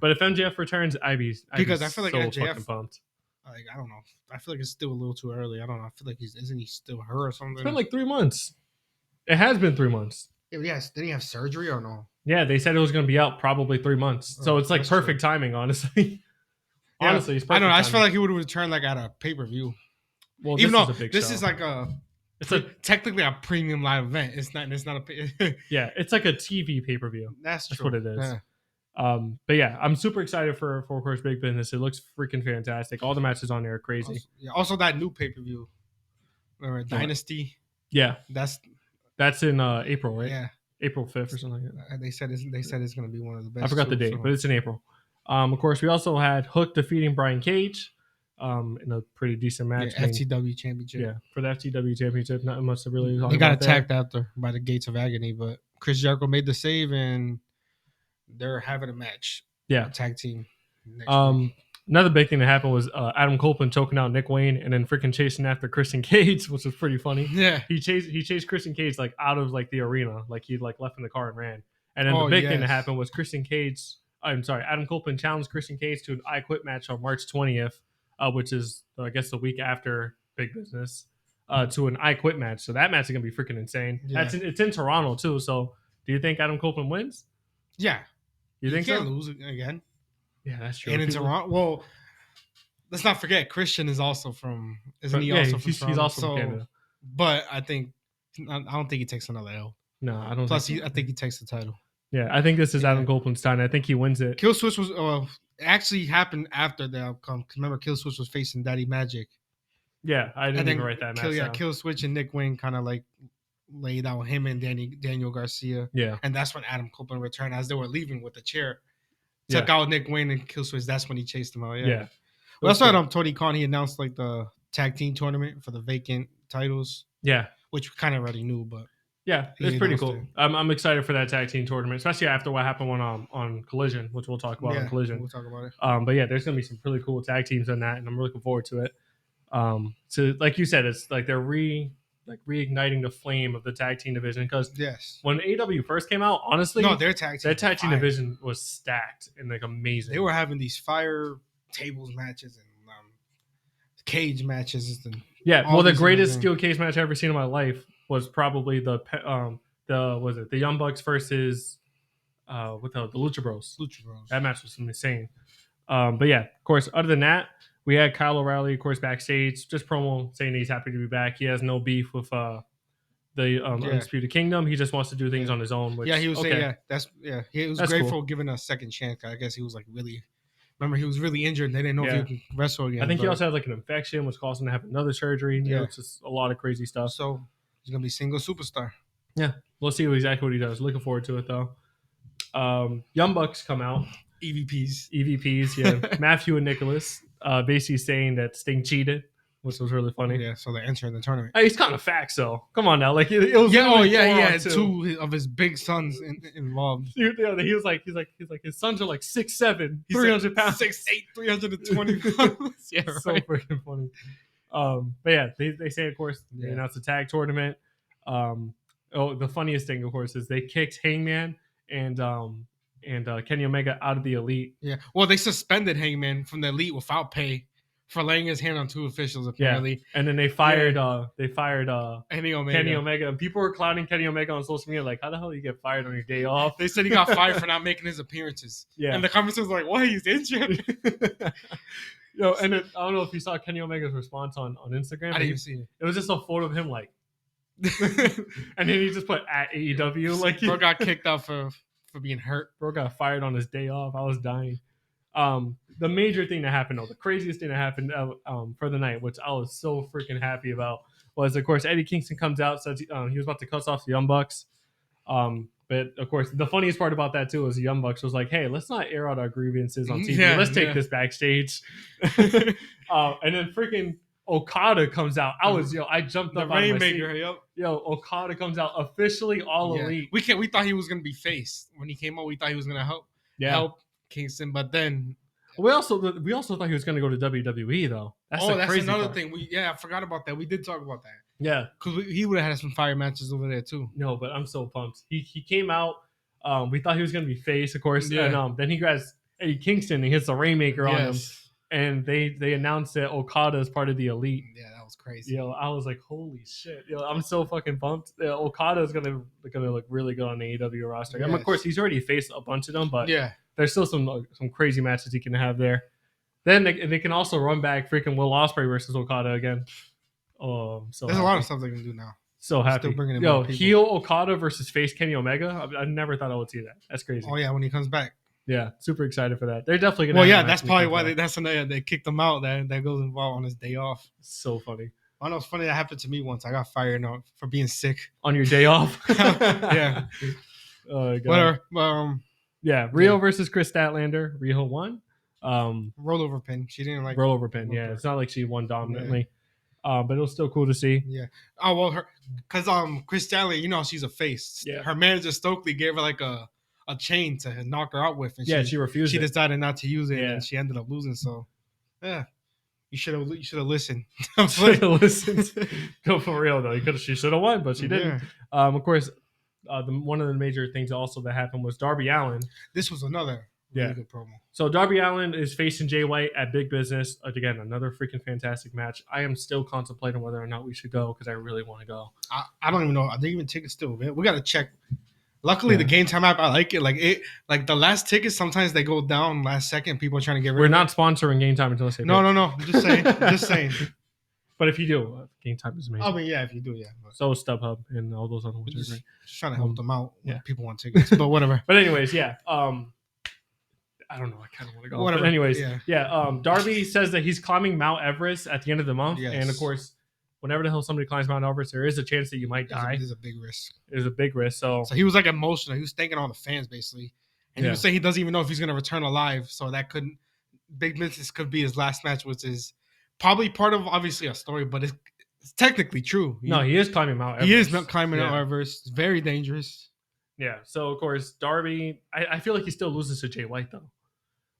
But if MJF returns, I'd be I feel like so MJF fucking pumped. Like I don't know. I feel like it's still a little too early. I don't know. I feel like isn't he still her or something? It's been like 3 months. It has been 3 months. Yes. Did he have surgery or no? Yeah, they said it was going to be out probably 3 months. So it's like perfect timing, honestly. Honestly, it's perfect. I don't know. I just feel like he would have returned like at a pay-per-view. Well, even though this is like technically a premium live event. It's not a yeah, it's like a TV pay-per-view. That's what it is. Yeah. But yeah, I'm super excited for of course Big Business. It looks freaking fantastic. All the matches on there are crazy. Also that new pay-per-view. Remember Dynasty? Yeah. That's in April, right? Yeah. April 5th or something like that. They said it's going to be one of the best. I forgot the date, but it's in April. Of course, we also had Hook defeating Brian Cage. In a pretty decent match. FTW championship. Yeah, for the FTW championship, not much to really talk about. They got attacked after by the Gates of Agony, but Chris Jericho made the save and they're having a match. Yeah, a tag team. Another big thing that happened was Adam Copeland choking out Nick Wayne and then freaking chasing after Christian Cage, which was pretty funny. Yeah, he chased Christian Cage like out of like the arena, like he like left in the car and ran. And then the big thing that happened was Adam Copeland challenged Christian Cage to an I Quit match on March 20th. Which is, I guess, the week after Big Business, to an I Quit match. So that match is going to be freaking insane. Yeah. It's in Toronto, too. So do you think Adam Copeland wins? Yeah. You think can't lose again. Yeah, that's true. And in Toronto, well, let's not forget, Christian is also from, isn't he also from Toronto? He's also from Canada. But I don't think he takes another L. No, I don't. Plus, I think he takes the title. Yeah, I think this is Adam Copeland's time. I think he wins it. Kill Switch was actually happened after the outcome. Because remember, Kill Switch was facing Daddy Magic. Yeah, I didn't even write that match down. Kill Switch and Nick Wayne kind of like laid out him and Daniel Garcia. Yeah. And that's when Adam Copeland returned as they were leaving with the chair. Took out Nick Wayne and Kill Switch. That's when he chased him out. Yeah. Well, that's why Tony Khan, he announced like the tag team tournament for the vacant titles. Yeah. Which we kind of already knew, but. Yeah, it's pretty cool. I'm excited for that tag team tournament, especially after what happened on Collision, which we'll talk about on Collision. We'll talk about it. But yeah, there's gonna be some really cool tag teams on that, and I'm looking forward to it. So like you said, it's like they're like reigniting the flame of the tag team division. Because Yes. when AEW first came out, honestly, No, their tag team. division was stacked and like amazing. They were having these fire tables matches and cage matches and the greatest steel cage match I've ever seen in my life was probably the Young Bucks versus the Lucha Bros. That match was insane. But yeah, of course, other than that, we had Kyle O'Reilly, of course, backstage, just promo saying he's happy to be back. He has no beef with the Undisputed Kingdom. He just wants to do things on his own. Which, he was saying, he was grateful cool. given a second chance. I guess he was like really. Remember, he was really injured. They didn't know if he could wrestle again. I think he also had like an infection, which caused him to have another surgery. You know, it's just a lot of crazy stuff. So he's gonna be single superstar. Yeah, we'll see exactly what he does. Looking forward to it though. Young Bucks come out. EVPs, yeah. Matthew and Nicholas basically saying that Sting cheated, which was really funny. Yeah, so they're entering the tournament. Hey, he's kind of facts though. Come on now, like it was. He had two of his big sons involved. He was like his sons are like 6'7", 300 pounds, 6'8", 320 pounds. Yeah, right. So freaking funny. But yeah, they say of course they announced a tag tournament. The funniest thing of course is they kicked Hangman and Kenny Omega out of the Elite. Yeah, well they suspended Hangman from the Elite without pay for laying his hand on two officials apparently. Yeah. And then they fired Kenny Omega, and people were clowning Kenny Omega on social media like, how the hell do you get fired on your day off? They said he got fired for not making his appearances. Yeah, and the comments was like, "What? He's injured." And then, I don't know if you saw Kenny Omega's response on Instagram. I didn't see it. It was just a photo of him like, and then he just put at AEW like bro got kicked out for being hurt. Bro got fired on his day off. I was dying. The major thing that happened, though, the craziest thing that happened for the night, which I was so freaking happy about, was of course Eddie Kingston comes out, says he was about to cuss off the Young Bucks. But of course, the funniest part about that too was the Young Bucks was like, "Hey, let's not air out our grievances on TV. Let's take this backstage." And then freaking Okada comes out. I jumped up out of my seat. Okada comes out officially all elite. We thought he was gonna be face when he came out. We thought he was gonna help Kingston, but then we also thought he was gonna go to WWE though. That's another thing. I forgot about that. We did talk about that. Yeah, because he would have had some fire matches over there too. No, but I'm so pumped. He came out. We thought he was gonna be face, of course, and then he grabs Eddie Kingston and hits a Rainmaker on him. And they announced that Okada is part of the Elite. Yeah, that was crazy. I was like, holy shit. I'm so fucking pumped. Okada is gonna look really good on the AEW roster. Yes. Of course, he's already faced a bunch of them, but there's still some crazy matches he can have there. Then they can also run back freaking Will Ospreay versus Okada again. Oh, so there's a lot of stuff they can do now. So happy. Still bringing in heel Okada versus face Kenny Omega. I never thought I would see that. That's crazy. Oh yeah, when he comes back. Yeah, super excited for that. They're definitely gonna. Well, yeah, that's probably why they kicked him out. That goes involved on his day off. So funny. I know it's funny that happened to me once. I got fired for being sick on your day off. Yeah. Oh god. Whatever. Rio versus Chris Statlander. Rio won. Rollover pin. She didn't like rollover pin. Yeah, it's not like she won dominantly. But it was still cool to see. Yeah. Oh well, because Chris Statlander, she's a face. Yeah. Her manager Stokely gave her like a chain to knock her out with, and she refused. She decided not to use it, and she ended up losing. So, yeah, you should have listened. Should have listened. Go for real though. She should have won, but she didn't. Yeah. Of course, one of the major things also that happened was Darby Allin. This was another really good promo. So Darby Allin is facing Jay White at Big Business. Again, another freaking fantastic match. I am still contemplating whether or not we should go because I really want to go. I don't even know. Are they even tickets still? Man? We got to check. Luckily, the Game Time app, I like it. Like the last tickets, sometimes they go down last second. People are trying to get rid of it. We're not sponsoring Game Time until I say no. I'm just saying. But if you do, Game Time is amazing. I mean, yeah, if you do, yeah. But so StubHub and all those other ones are great. Just trying to help them out when people want tickets, but whatever. But anyways, yeah. I don't know. I kind of want to go. Whatever. But anyways, Darby says that he's climbing Mount Everest at the end of the month. Yes. And of course, whenever the hell somebody climbs Mount Everest, there is a chance that you might die. There's a big risk. There's a big risk. So he was like emotional. He was thanking all the fans basically. And he was saying he doesn't even know if he's going to return alive. So that Big Business could be his last match, which is probably part of obviously a story, but it's technically true. He is climbing Mount Everest. He is climbing Mount Everest. It's very dangerous. Yeah. So of course, Darby, I feel like he still loses to Jay White though.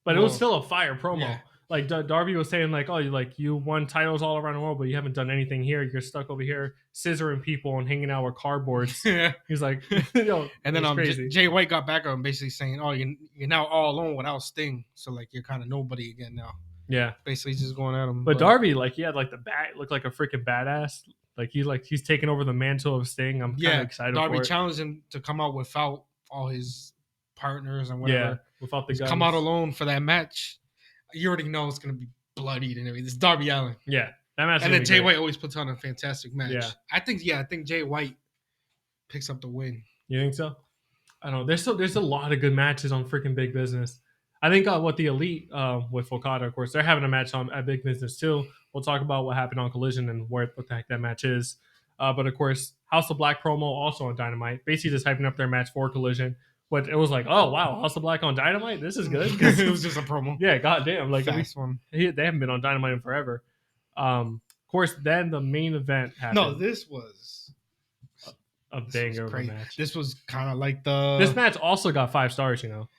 But it was still a fire promo. Yeah. like Darby was saying, like, oh, you won titles all around the world, but you haven't done anything here. You're stuck over here scissoring people and hanging out with cardboards. He's like, yo, and then crazy. Jay White got back on basically saying, oh, you're now all alone without Sting, so like you're kind of nobody again now. Yeah, basically just going at him. But Darby, like, he had like the bat, looked like a freaking badass. Like he's taking over the mantle of Sting. I'm kind of excited. Darby for it. challenged him to come out without all his partners and whatever. Yeah, without the guns. Come out alone for that match. You already know it's gonna be bloodied and everything. It's Darby Allin. Yeah, that match. And then Jay White always puts on a fantastic match. Yeah, I think Jay White picks up the win. You think so? I don't know. There's a lot of good matches on freaking Big Business. I think what the Elite with Okada, of course, they're having a match on at Big Business too. We'll talk about what happened on Collision and what the heck that match is. But of course, House of Black promo also on Dynamite, basically just hyping up their match for Collision. But it was like, oh wow, House of Black on Dynamite, this is good. It was just a promo. Yeah, goddamn, like nice one. They haven't been on Dynamite in forever. Of course, then the main event happened. No, this was a banger of a match. This was kind of like This match also got 5 stars, you know.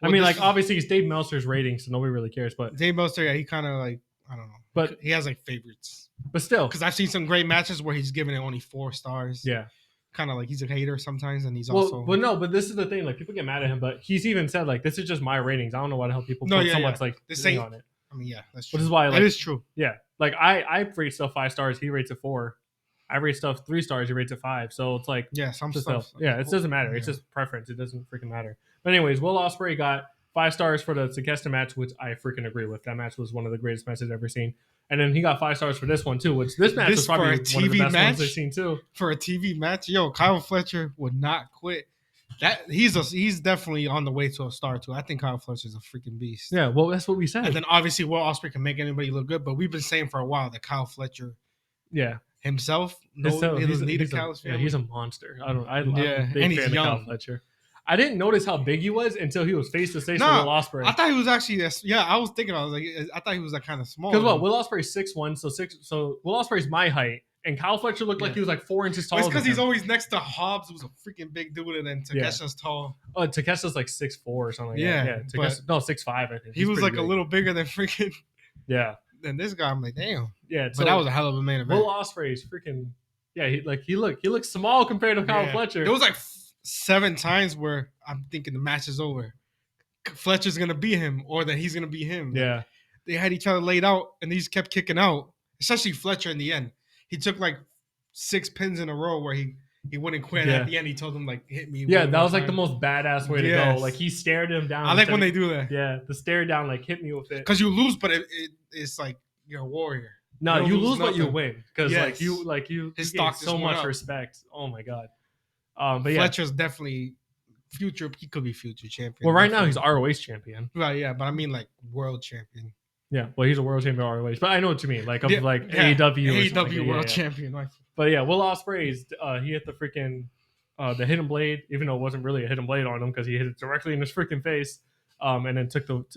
Well, I mean, like, obviously, it's Dave Meltzer's rating, so nobody really cares. But Dave Meltzer, yeah, he kind of like, I don't know. But he has like favorites. But still. Because I've seen some great matches where he's giving it only 4 stars. Yeah. Kind of like he's a hater sometimes, and he's also. But this is the thing. Like, people get mad at him, but he's even said, like, this is just my ratings. I don't know why the hell people put so much, like, thing on it. I mean, yeah, that's true. Which is why, like, that is true. Yeah. Like, I rate stuff 5 stars. He rates it 4. I rate stuff 3 stars. He rates it 5. So it's like. Yeah, some stuff. Yeah, it doesn't matter. Yeah. It's just preference. It doesn't freaking matter. But anyways, Will Ospreay got 5 stars for the Takeshita match, which I freaking agree with. That match was one of the greatest matches I've ever seen. And then he got 5 stars for this one too, which this match was probably one of the best ones I've seen too. For a TV match, yo, Kyle Fletcher would not quit. That he's definitely on the way to a star too. I think Kyle Fletcher's a freaking beast. Yeah, well, that's what we said. And then obviously Will Ospreay can make anybody look good, but we've been saying for a while that Kyle Fletcher, himself, he doesn't need a Callis family. Yeah, he's a monster. I'm a big and fan of Kyle Fletcher. I didn't notice how big he was until he was face to face with Will Ospreay. I thought he was actually. I was thinking. I was like, I thought he was like kind of small. Because Will Ospreay's 6'1", so Will Ospreay's my height, and Kyle Fletcher looked like he was like 4 inches taller. It's because he's always next to Hobbs, who's a freaking big dude, and then Takesha's tall. Oh, Takesha's like 6'4" or something. Yeah, Takesha, 6'5", I think. He was like a little bigger than freaking. Yeah. And this guy, I'm like, damn. Yeah, but that was a hell of a main event. Will Ospreay's freaking. Yeah, he looked small compared to Kyle Fletcher. It was like 7 times where I'm thinking the match is over. Fletcher's gonna beat him, or that he's gonna beat him. Yeah, they had each other laid out, and they just kept kicking out. Especially Fletcher in the end. He took like 6 pins in a row where he wouldn't quit. Yeah. At the end, he told him like, "Hit me." Yeah, that was like the most badass way to go. Like he stared him down. I like when they do that. Yeah, the stare down, like hit me with it. Because you lose, but it's like you're a warrior. No, you lose but you win. Because you his stock so much respect. Oh my god. But Fletcher's definitely future. He could be future champion. Well, right now he's ROH champion. Right, yeah, but I mean like world champion. Yeah, well, he's a world champion ROH, but I know what you mean. Like AEW, AEW world champion. But yeah, Will Ospreay's he hit the freaking the hidden blade, even though it wasn't really a hidden blade on him because he hit it directly in his freaking face. And then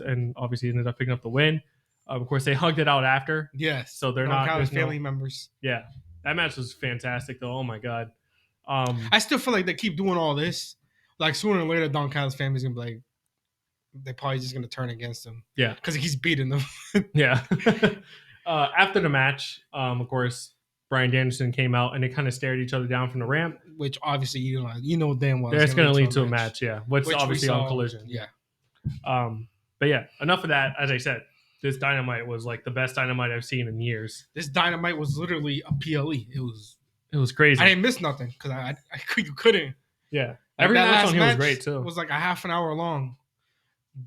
and obviously ended up picking up the win. Of course, they hugged it out after. Yes. So they're not family members. Yeah, that match was fantastic though. Oh my god. I still feel like they keep doing all this. Like sooner or later, Don Callis' family's gonna be like, they're probably just gonna turn against him. Yeah, because he's beating them. Yeah. After the match, of course, Bryan Danielson came out and they kind of stared each other down from the ramp, which obviously you know damn well that's gonna lead to a match. Yeah, which obviously on Collision. Yeah. But yeah, enough of that. As I said, this Dynamite was like the best Dynamite I've seen in years. This Dynamite was literally a PLE. It was crazy. I didn't miss nothing because you couldn't. Yeah, every match on here was great too. It was like a half an hour long,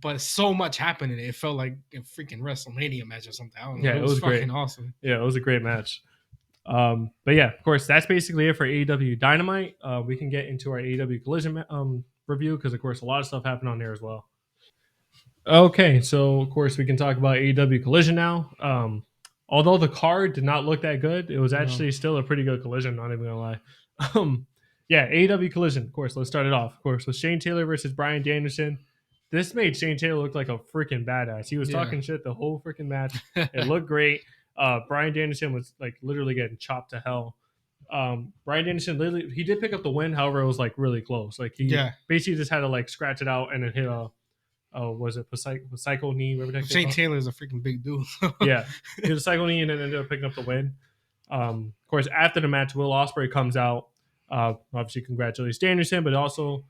but so much happened in it. It felt like a freaking WrestleMania match or something. I don't know. Yeah, it was fucking great. Awesome. Yeah, it was a great match. But yeah, of course, that's basically it for AEW Dynamite. We can get into our AEW Collision review because, of course, a lot of stuff happened on there as well. Okay, so of course we can talk about AEW Collision now. Although the card did not look that good, it was actually still a pretty good Collision. Not even gonna lie. Yeah, AEW Collision. Of course, let's start it off. Of course, with Shane Taylor versus Bryan Danielson. This made Shane Taylor look like a freaking badass. He was talking shit the whole freaking match. It looked great. Bryan Danielson was like literally getting chopped to hell. Bryan Danielson literally he did pick up the win. However, it was like really close. Like he basically just had to like scratch it out and then hit was it Psycho knee? Whatever the heck they Shane call it. Taylor is a freaking big dude. Yeah, he did a Psycho knee and then ended up picking up the win. Of course, after the match, Will Ospreay comes out. Obviously, congratulates Danielson, but also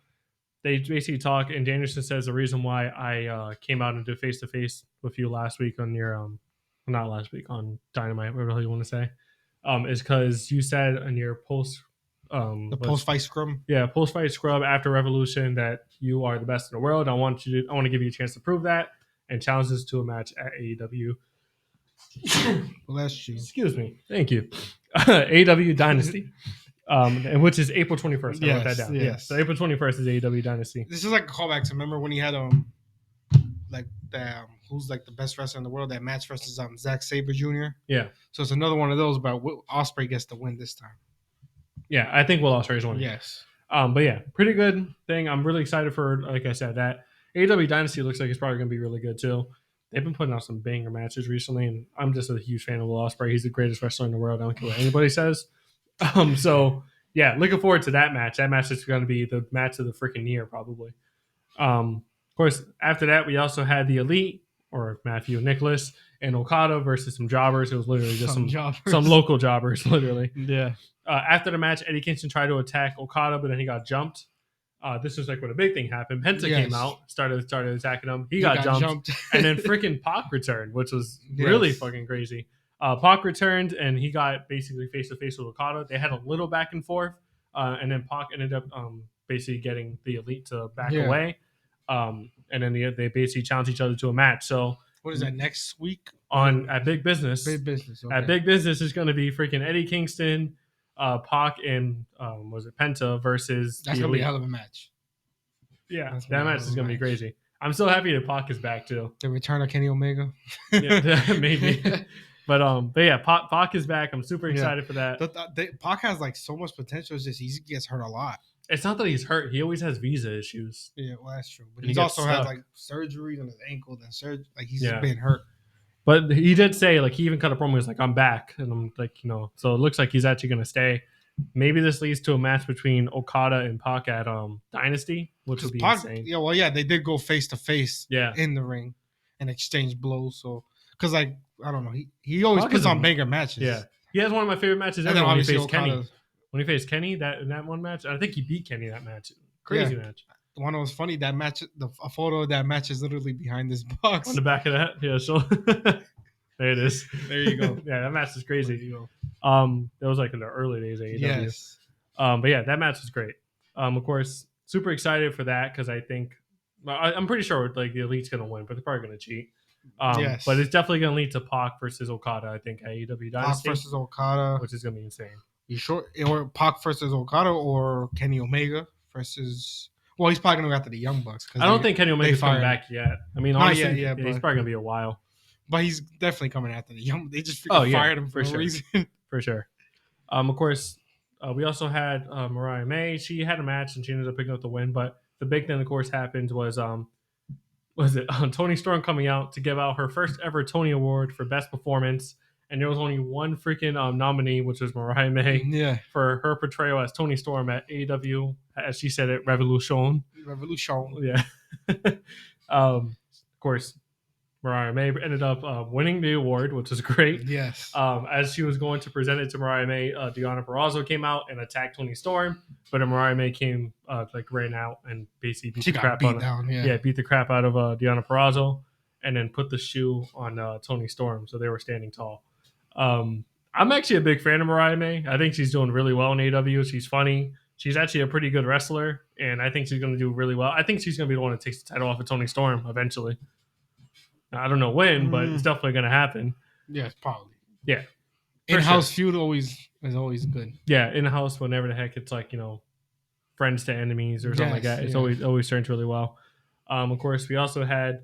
they basically talk, and Danielson says the reason why I came out and did face to face with you last week on your not last week on Dynamite, whatever the hell you want to say, is because you said in your post The post fight scrum. yeah, post fight scrub after Revolution that you are the best in the world. I want to give you a chance to prove that and challenge us to a match at AEW. Bless you. Excuse me. Thank you. AEW Dynasty. And which is April 21st. I wrote that down. Yes. Yeah. So April 21st is AEW Dynasty. This is like a callback to remember when he had like the who's like the best wrestler in the world, that match versus Zack Sabre Jr. Yeah. So it's another one of those, but Ospreay gets the win this time. Yeah, I think Will Ospreay's winning. Yes. But yeah, pretty good thing. I'm really excited for, like I said, that AEW Dynasty looks like it's probably going to be really good too. They've been putting out some banger matches recently, and I'm just a huge fan of Will Ospreay. He's the greatest wrestler in the world. I don't care what anybody says. So yeah, looking forward to that match. That match is going to be the match of the freaking year, probably. Of course, after that, we also had the Elite, or Matthew and Nicholas, and Okada versus some jobbers. It was literally just some local jobbers, literally. Yeah. After the match, Eddie Kingston tried to attack Okada, but then he got jumped. This was like when a big thing happened. Penta came out, started attacking him. He got jumped. And then freaking Pac returned, which was really fucking crazy. Pac returned, and he got basically face-to-face with Okada. They had a little back and forth, and then Pac ended up basically getting the Elite to back away. And then they basically challenged each other to a match. So what is that, next week? At Big Business. Big Business. Okay. At Big Business is going to be freaking Eddie Kingston, Pac, and was it Penta versus That's going to be a hell of a match. Yeah, that match is going to be crazy. I'm so happy that Pac is back too. The return of Kenny Omega. Yeah, maybe. But yeah, Pac is back. I'm super excited for that. Pac has like so much potential. It's just he gets hurt a lot. It's not that he's hurt. He always has visa issues. Yeah, well, that's true. But he's also had like surgeries on his ankle, then surgery. Like he's been hurt. But he did say, like, he even cut a promo. He was like, I'm back. And I'm like, so it looks like he's actually going to stay. Maybe this leads to a match between Okada and Pac at Dynasty, which would be insane. Yeah, well, yeah, they did go face to face in the ring and exchange blows. So, because, like, I don't know, he always puts on banger matches. Yeah. He has one of my favorite matches ever when he faced Kenny. When he faced Kenny, in that one match, I think he beat Kenny that match. Crazy match. The one that was funny, that match, a photo of that match is literally behind this box. On the back of that? Yeah, so there it is. There you go. Yeah, that match is crazy. There you go. That was like in the early days of AEW. Yes. But yeah, that match was great. Of course, super excited for that because I think, I'm pretty sure like the Elite's going to win, but they're probably going to cheat. Yes. But it's definitely going to lead to Pac versus Okada, I think, at AEW Dynasty. Pac versus Okada. Which is going to be insane. You sure? Or Pac versus Okada or Kenny Omega versus... Well, he's probably going to go after the Young Bucks. I don't think Kenny Omega's coming back yet. I mean, honestly, he's probably going to be a while. But he's definitely coming after the Young. They just fired him for no reason. For sure. Of course, we also had Mariah May. She had a match and she ended up picking up the win. But the big thing, of course, happened was Toni Storm coming out to give out her first ever Tony Award for Best Performance. And there was only one freaking nominee, which was Mariah May, for her portrayal as Toni Storm at AEW, as she said it, Revolution. Yeah. Of course, Mariah May ended up winning the award, which was great. Yes. As she was going to present it to Mariah May, Deonna Purrazzo came out and attacked Toni Storm, but Mariah May ran out and basically beat the crap out of Deonna Purrazzo, and then put the shoe on Toni Storm, so they were standing tall. I'm actually a big fan of Mariah May. I think she's doing really well in AEW. She's funny. She's actually a pretty good wrestler, and I think she's going to do really well. I think she's going to be the one that takes the title off of Toni Storm eventually. I don't know when, but it's definitely going to happen. Yes, probably. Yeah. In-house feud is always good. Yeah, in-house, whenever the heck it's like, friends to enemies or something like that. It's always turns really well. Of course, we also had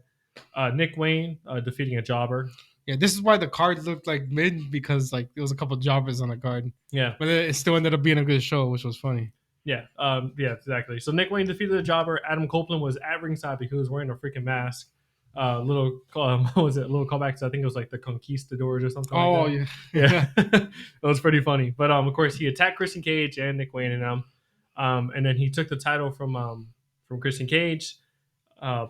Nick Wayne defeating a jobber. Yeah, this is why the card looked like mid, because like there was a couple jobbers on the card. Yeah. But it still ended up being a good show, which was funny. Yeah, exactly. So Nick Wayne defeated the jobber. Adam Copeland was at ringside because he was wearing a freaking mask. Little callback to, I think it was like the Conquistadors or something. Oh, like that. Yeah. It was pretty funny. But of course, he attacked Christian Cage and Nick Wayne and them. And then he took the title from Christian Cage.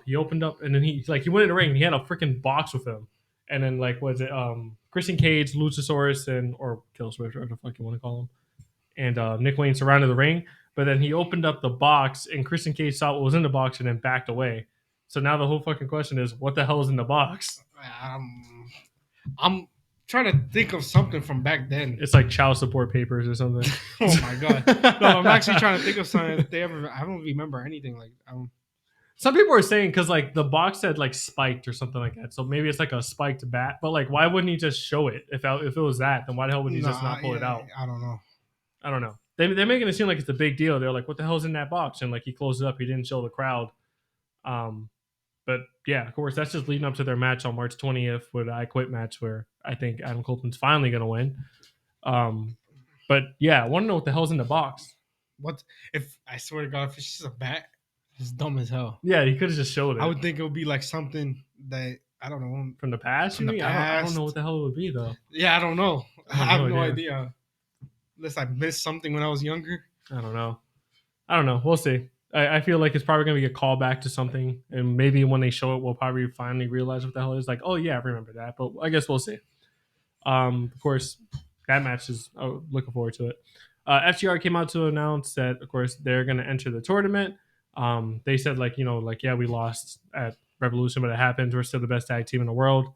he opened up and then he went in the ring and he had a freaking box with him. And then was it Christian Cage, Luchasaurus, or Killswitch, whatever the fuck you want to call him, and Nick Wayne surrounded the ring. But then he opened up the box and Christian Cage saw what was in the box and then backed away. So now the whole fucking question is, what the hell is in the box? I'm trying to think of something from back then. It's like child support papers or something. Oh my god! No, I'm actually trying to think of something. If they ever, I don't remember anything like. Some people are saying because the box said spiked or something like that, so maybe it's like a spiked bat. But why wouldn't he just show it if it was that? Then why the hell would he just not pull it out? I don't know. They're making it seem like it's a big deal. They're like, "What the hell's in that box?" And he closed it up. He didn't show the crowd. But yeah, of course, that's just leading up to their match on March 20th with the I Quit match, where I think Adam Copeland's finally gonna win. But yeah, I want to know what the hell's in the box. What if I swear to God, if it's just a bat? It's dumb as hell. Yeah, he could have just showed it. I would think it would be like something that I don't know from the past. From the past. I don't know what the hell it would be though. Yeah, I don't know. I have no idea. Unless I missed something when I was younger. I don't know. We'll see. I feel like it's probably gonna be a callback to something, and maybe when they show it, we'll probably finally realize what the hell it is. Like, oh yeah, I remember that. But I guess we'll see. Of course, that match is looking forward to it. FTR came out to announce that, of course, they're gonna enter the tournament. They said yeah, we lost at Revolution, but it happens. We're still the best tag team in the world.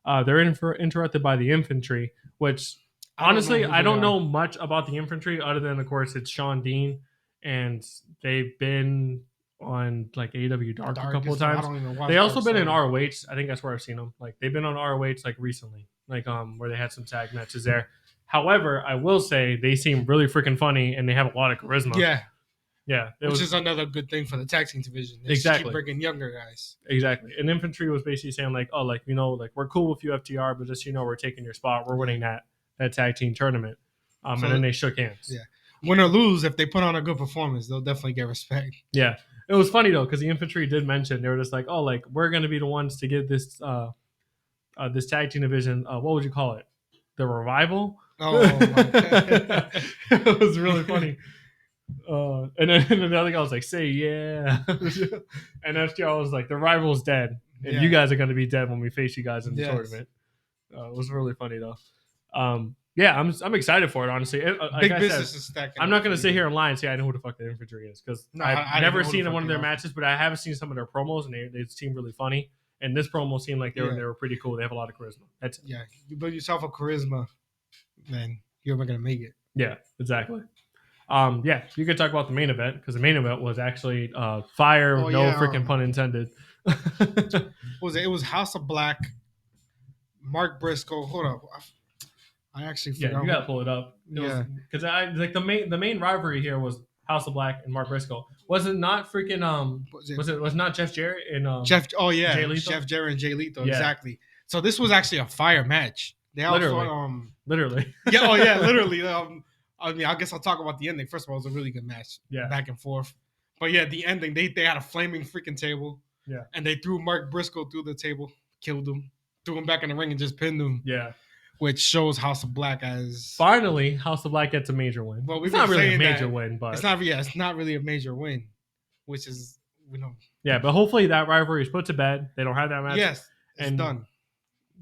They're interrupted by the Infantry, which honestly, I don't know much about the Infantry other than, of course, it's Sean Dean, and they've been on AEW Dark a couple of times. They also been in ROH. I think that's where I've seen them. They've been on ROH recently, where they had some tag matches there. However, I will say they seem really freaking funny and they have a lot of charisma. Yeah, which is another good thing for the tag team division. They exactly keep bringing younger guys. Exactly. And Infantry was basically saying we're cool with you, FTR, but just we're taking your spot. We're winning that tag team tournament. And then they shook hands. Yeah. Win or lose, if they put on a good performance, they'll definitely get respect. Yeah. It was funny though, because the Infantry did mention they were just we're going to be the ones to give this this tag team division. What would you call it? The revival. Oh my god. It was really funny. And then the other guy was like, say yeah. And FTR was like, the rival's dead. And you guys are going to be dead when we face you guys in the tournament. It was really funny though. Yeah, I'm excited for it, honestly. Big business is stacking. I'm not going to sit here and lie and say I know who the fuck the Infantry is, because I've never seen one of their matches, but I have seen some of their promos, and they seem really funny. And this promo seemed like they were pretty cool. They have a lot of charisma. That's it. Yeah, you build yourself a charisma, then you're not going to make it. Yeah, exactly. Yeah, you could talk about the main event, because the main event was actually fire, freaking pun intended. What was it? It was House of Black, Mark Briscoe. Hold up, I actually forgot. Yeah, you gotta pull it up. Because the main rivalry here was House of Black and Mark Briscoe. Was it not freaking was not Jeff Jarrett and Jeff? Oh yeah, Jay Lethal? Jeff Jarrett and Jay Lethal. Yeah. Exactly. So this was actually a fire match. They also literally. Yeah. Oh yeah, literally. I mean, I guess I'll talk about the ending. First of all, it was a really good match. Yeah. Back and forth. But yeah, the ending, they had a flaming freaking table. Yeah. And they threw Mark Briscoe through the table, killed him, threw him back in the ring, and just pinned him. Yeah. Which shows House of Black as finally House of Black gets a major win. Well, it's not really a major win, but it's not really a major win, which is Yeah, but hopefully that rivalry is put to bed. They don't have that match. Yes, it's done.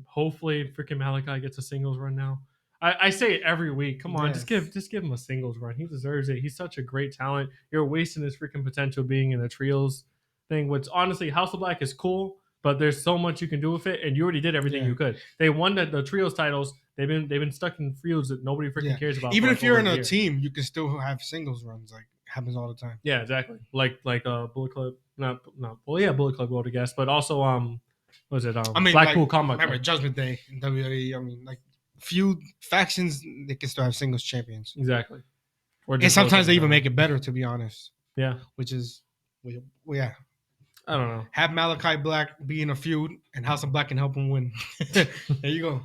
Hopefully freaking Malachi gets a singles run now. I say it every week. Come on, just give him a singles run. He deserves it. He's such a great talent. You're wasting his freaking potential being in the trios thing, which honestly, House of Black is cool, but there's so much you can do with it, and you already did everything you could. They won the trios titles. They've been stuck in feuds that nobody freaking cares about. Even if you're in a team, you can still have singles runs. Happens all the time. Yeah, exactly. Like Bullet Club, Bullet Club Gold, I guess, but also what was it? Blackpool Combat. Remember Judgment Day in WWE? I mean, feud factions, they can still have singles champions. Exactly. And sometimes they even make it better, to be honest. Yeah. Which is, yeah. I don't know. Have Malachi Black be in a feud, and House of Black can help him win. There you go.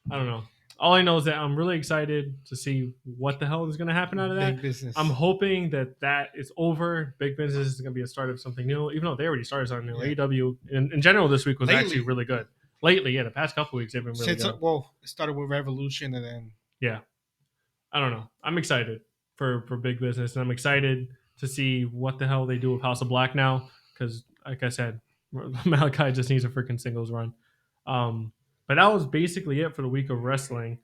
I don't know. All I know is that I'm really excited to see what the hell is going to happen out of that. Big business. I'm hoping that is over. Big business is going to be a start of something new, even though they already started something new. Yeah. AEW in general this week was actually really good. Lately, the past couple weeks they've been really good. Well, it started with Revolution and then... Yeah. I don't know. I'm excited for big business, and I'm excited to see what the hell they do with House of Black now, because like I said, Malachi just needs a freaking singles run. But that was basically it for the week of wrestling.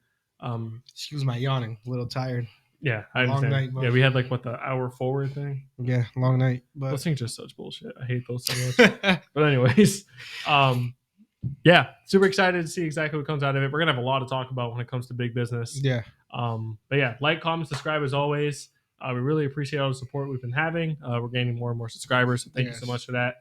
Excuse my yawning, a little tired. Yeah, I Long understand. night, bud. Yeah, we had like the hour forward thing. Yeah, long night. But Those things are such bullshit. I hate those so much. But anyways, yeah, super excited to see exactly what comes out of it. We're gonna have a lot to talk about when it comes to big business. yeah, But yeah, like, comment, subscribe as always. We really appreciate all the support we've been having. We're gaining more and more subscribers, so thank you so much for that.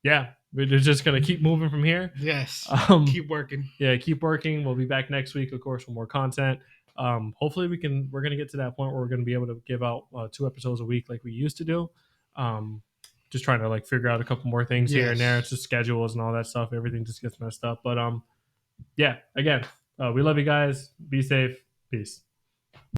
Yeah, we're just gonna keep moving from here. yes. Keep working. Yeah, keep working. We'll be back next week, of course, with more content. Hopefully we're gonna get to that point where we're gonna be able to give out 2 episodes a week like we used to do. Just trying to like figure out a couple more things here and there. It's just schedules and all that stuff. Everything just gets messed up. But yeah, again, we love you guys. Be safe. Peace.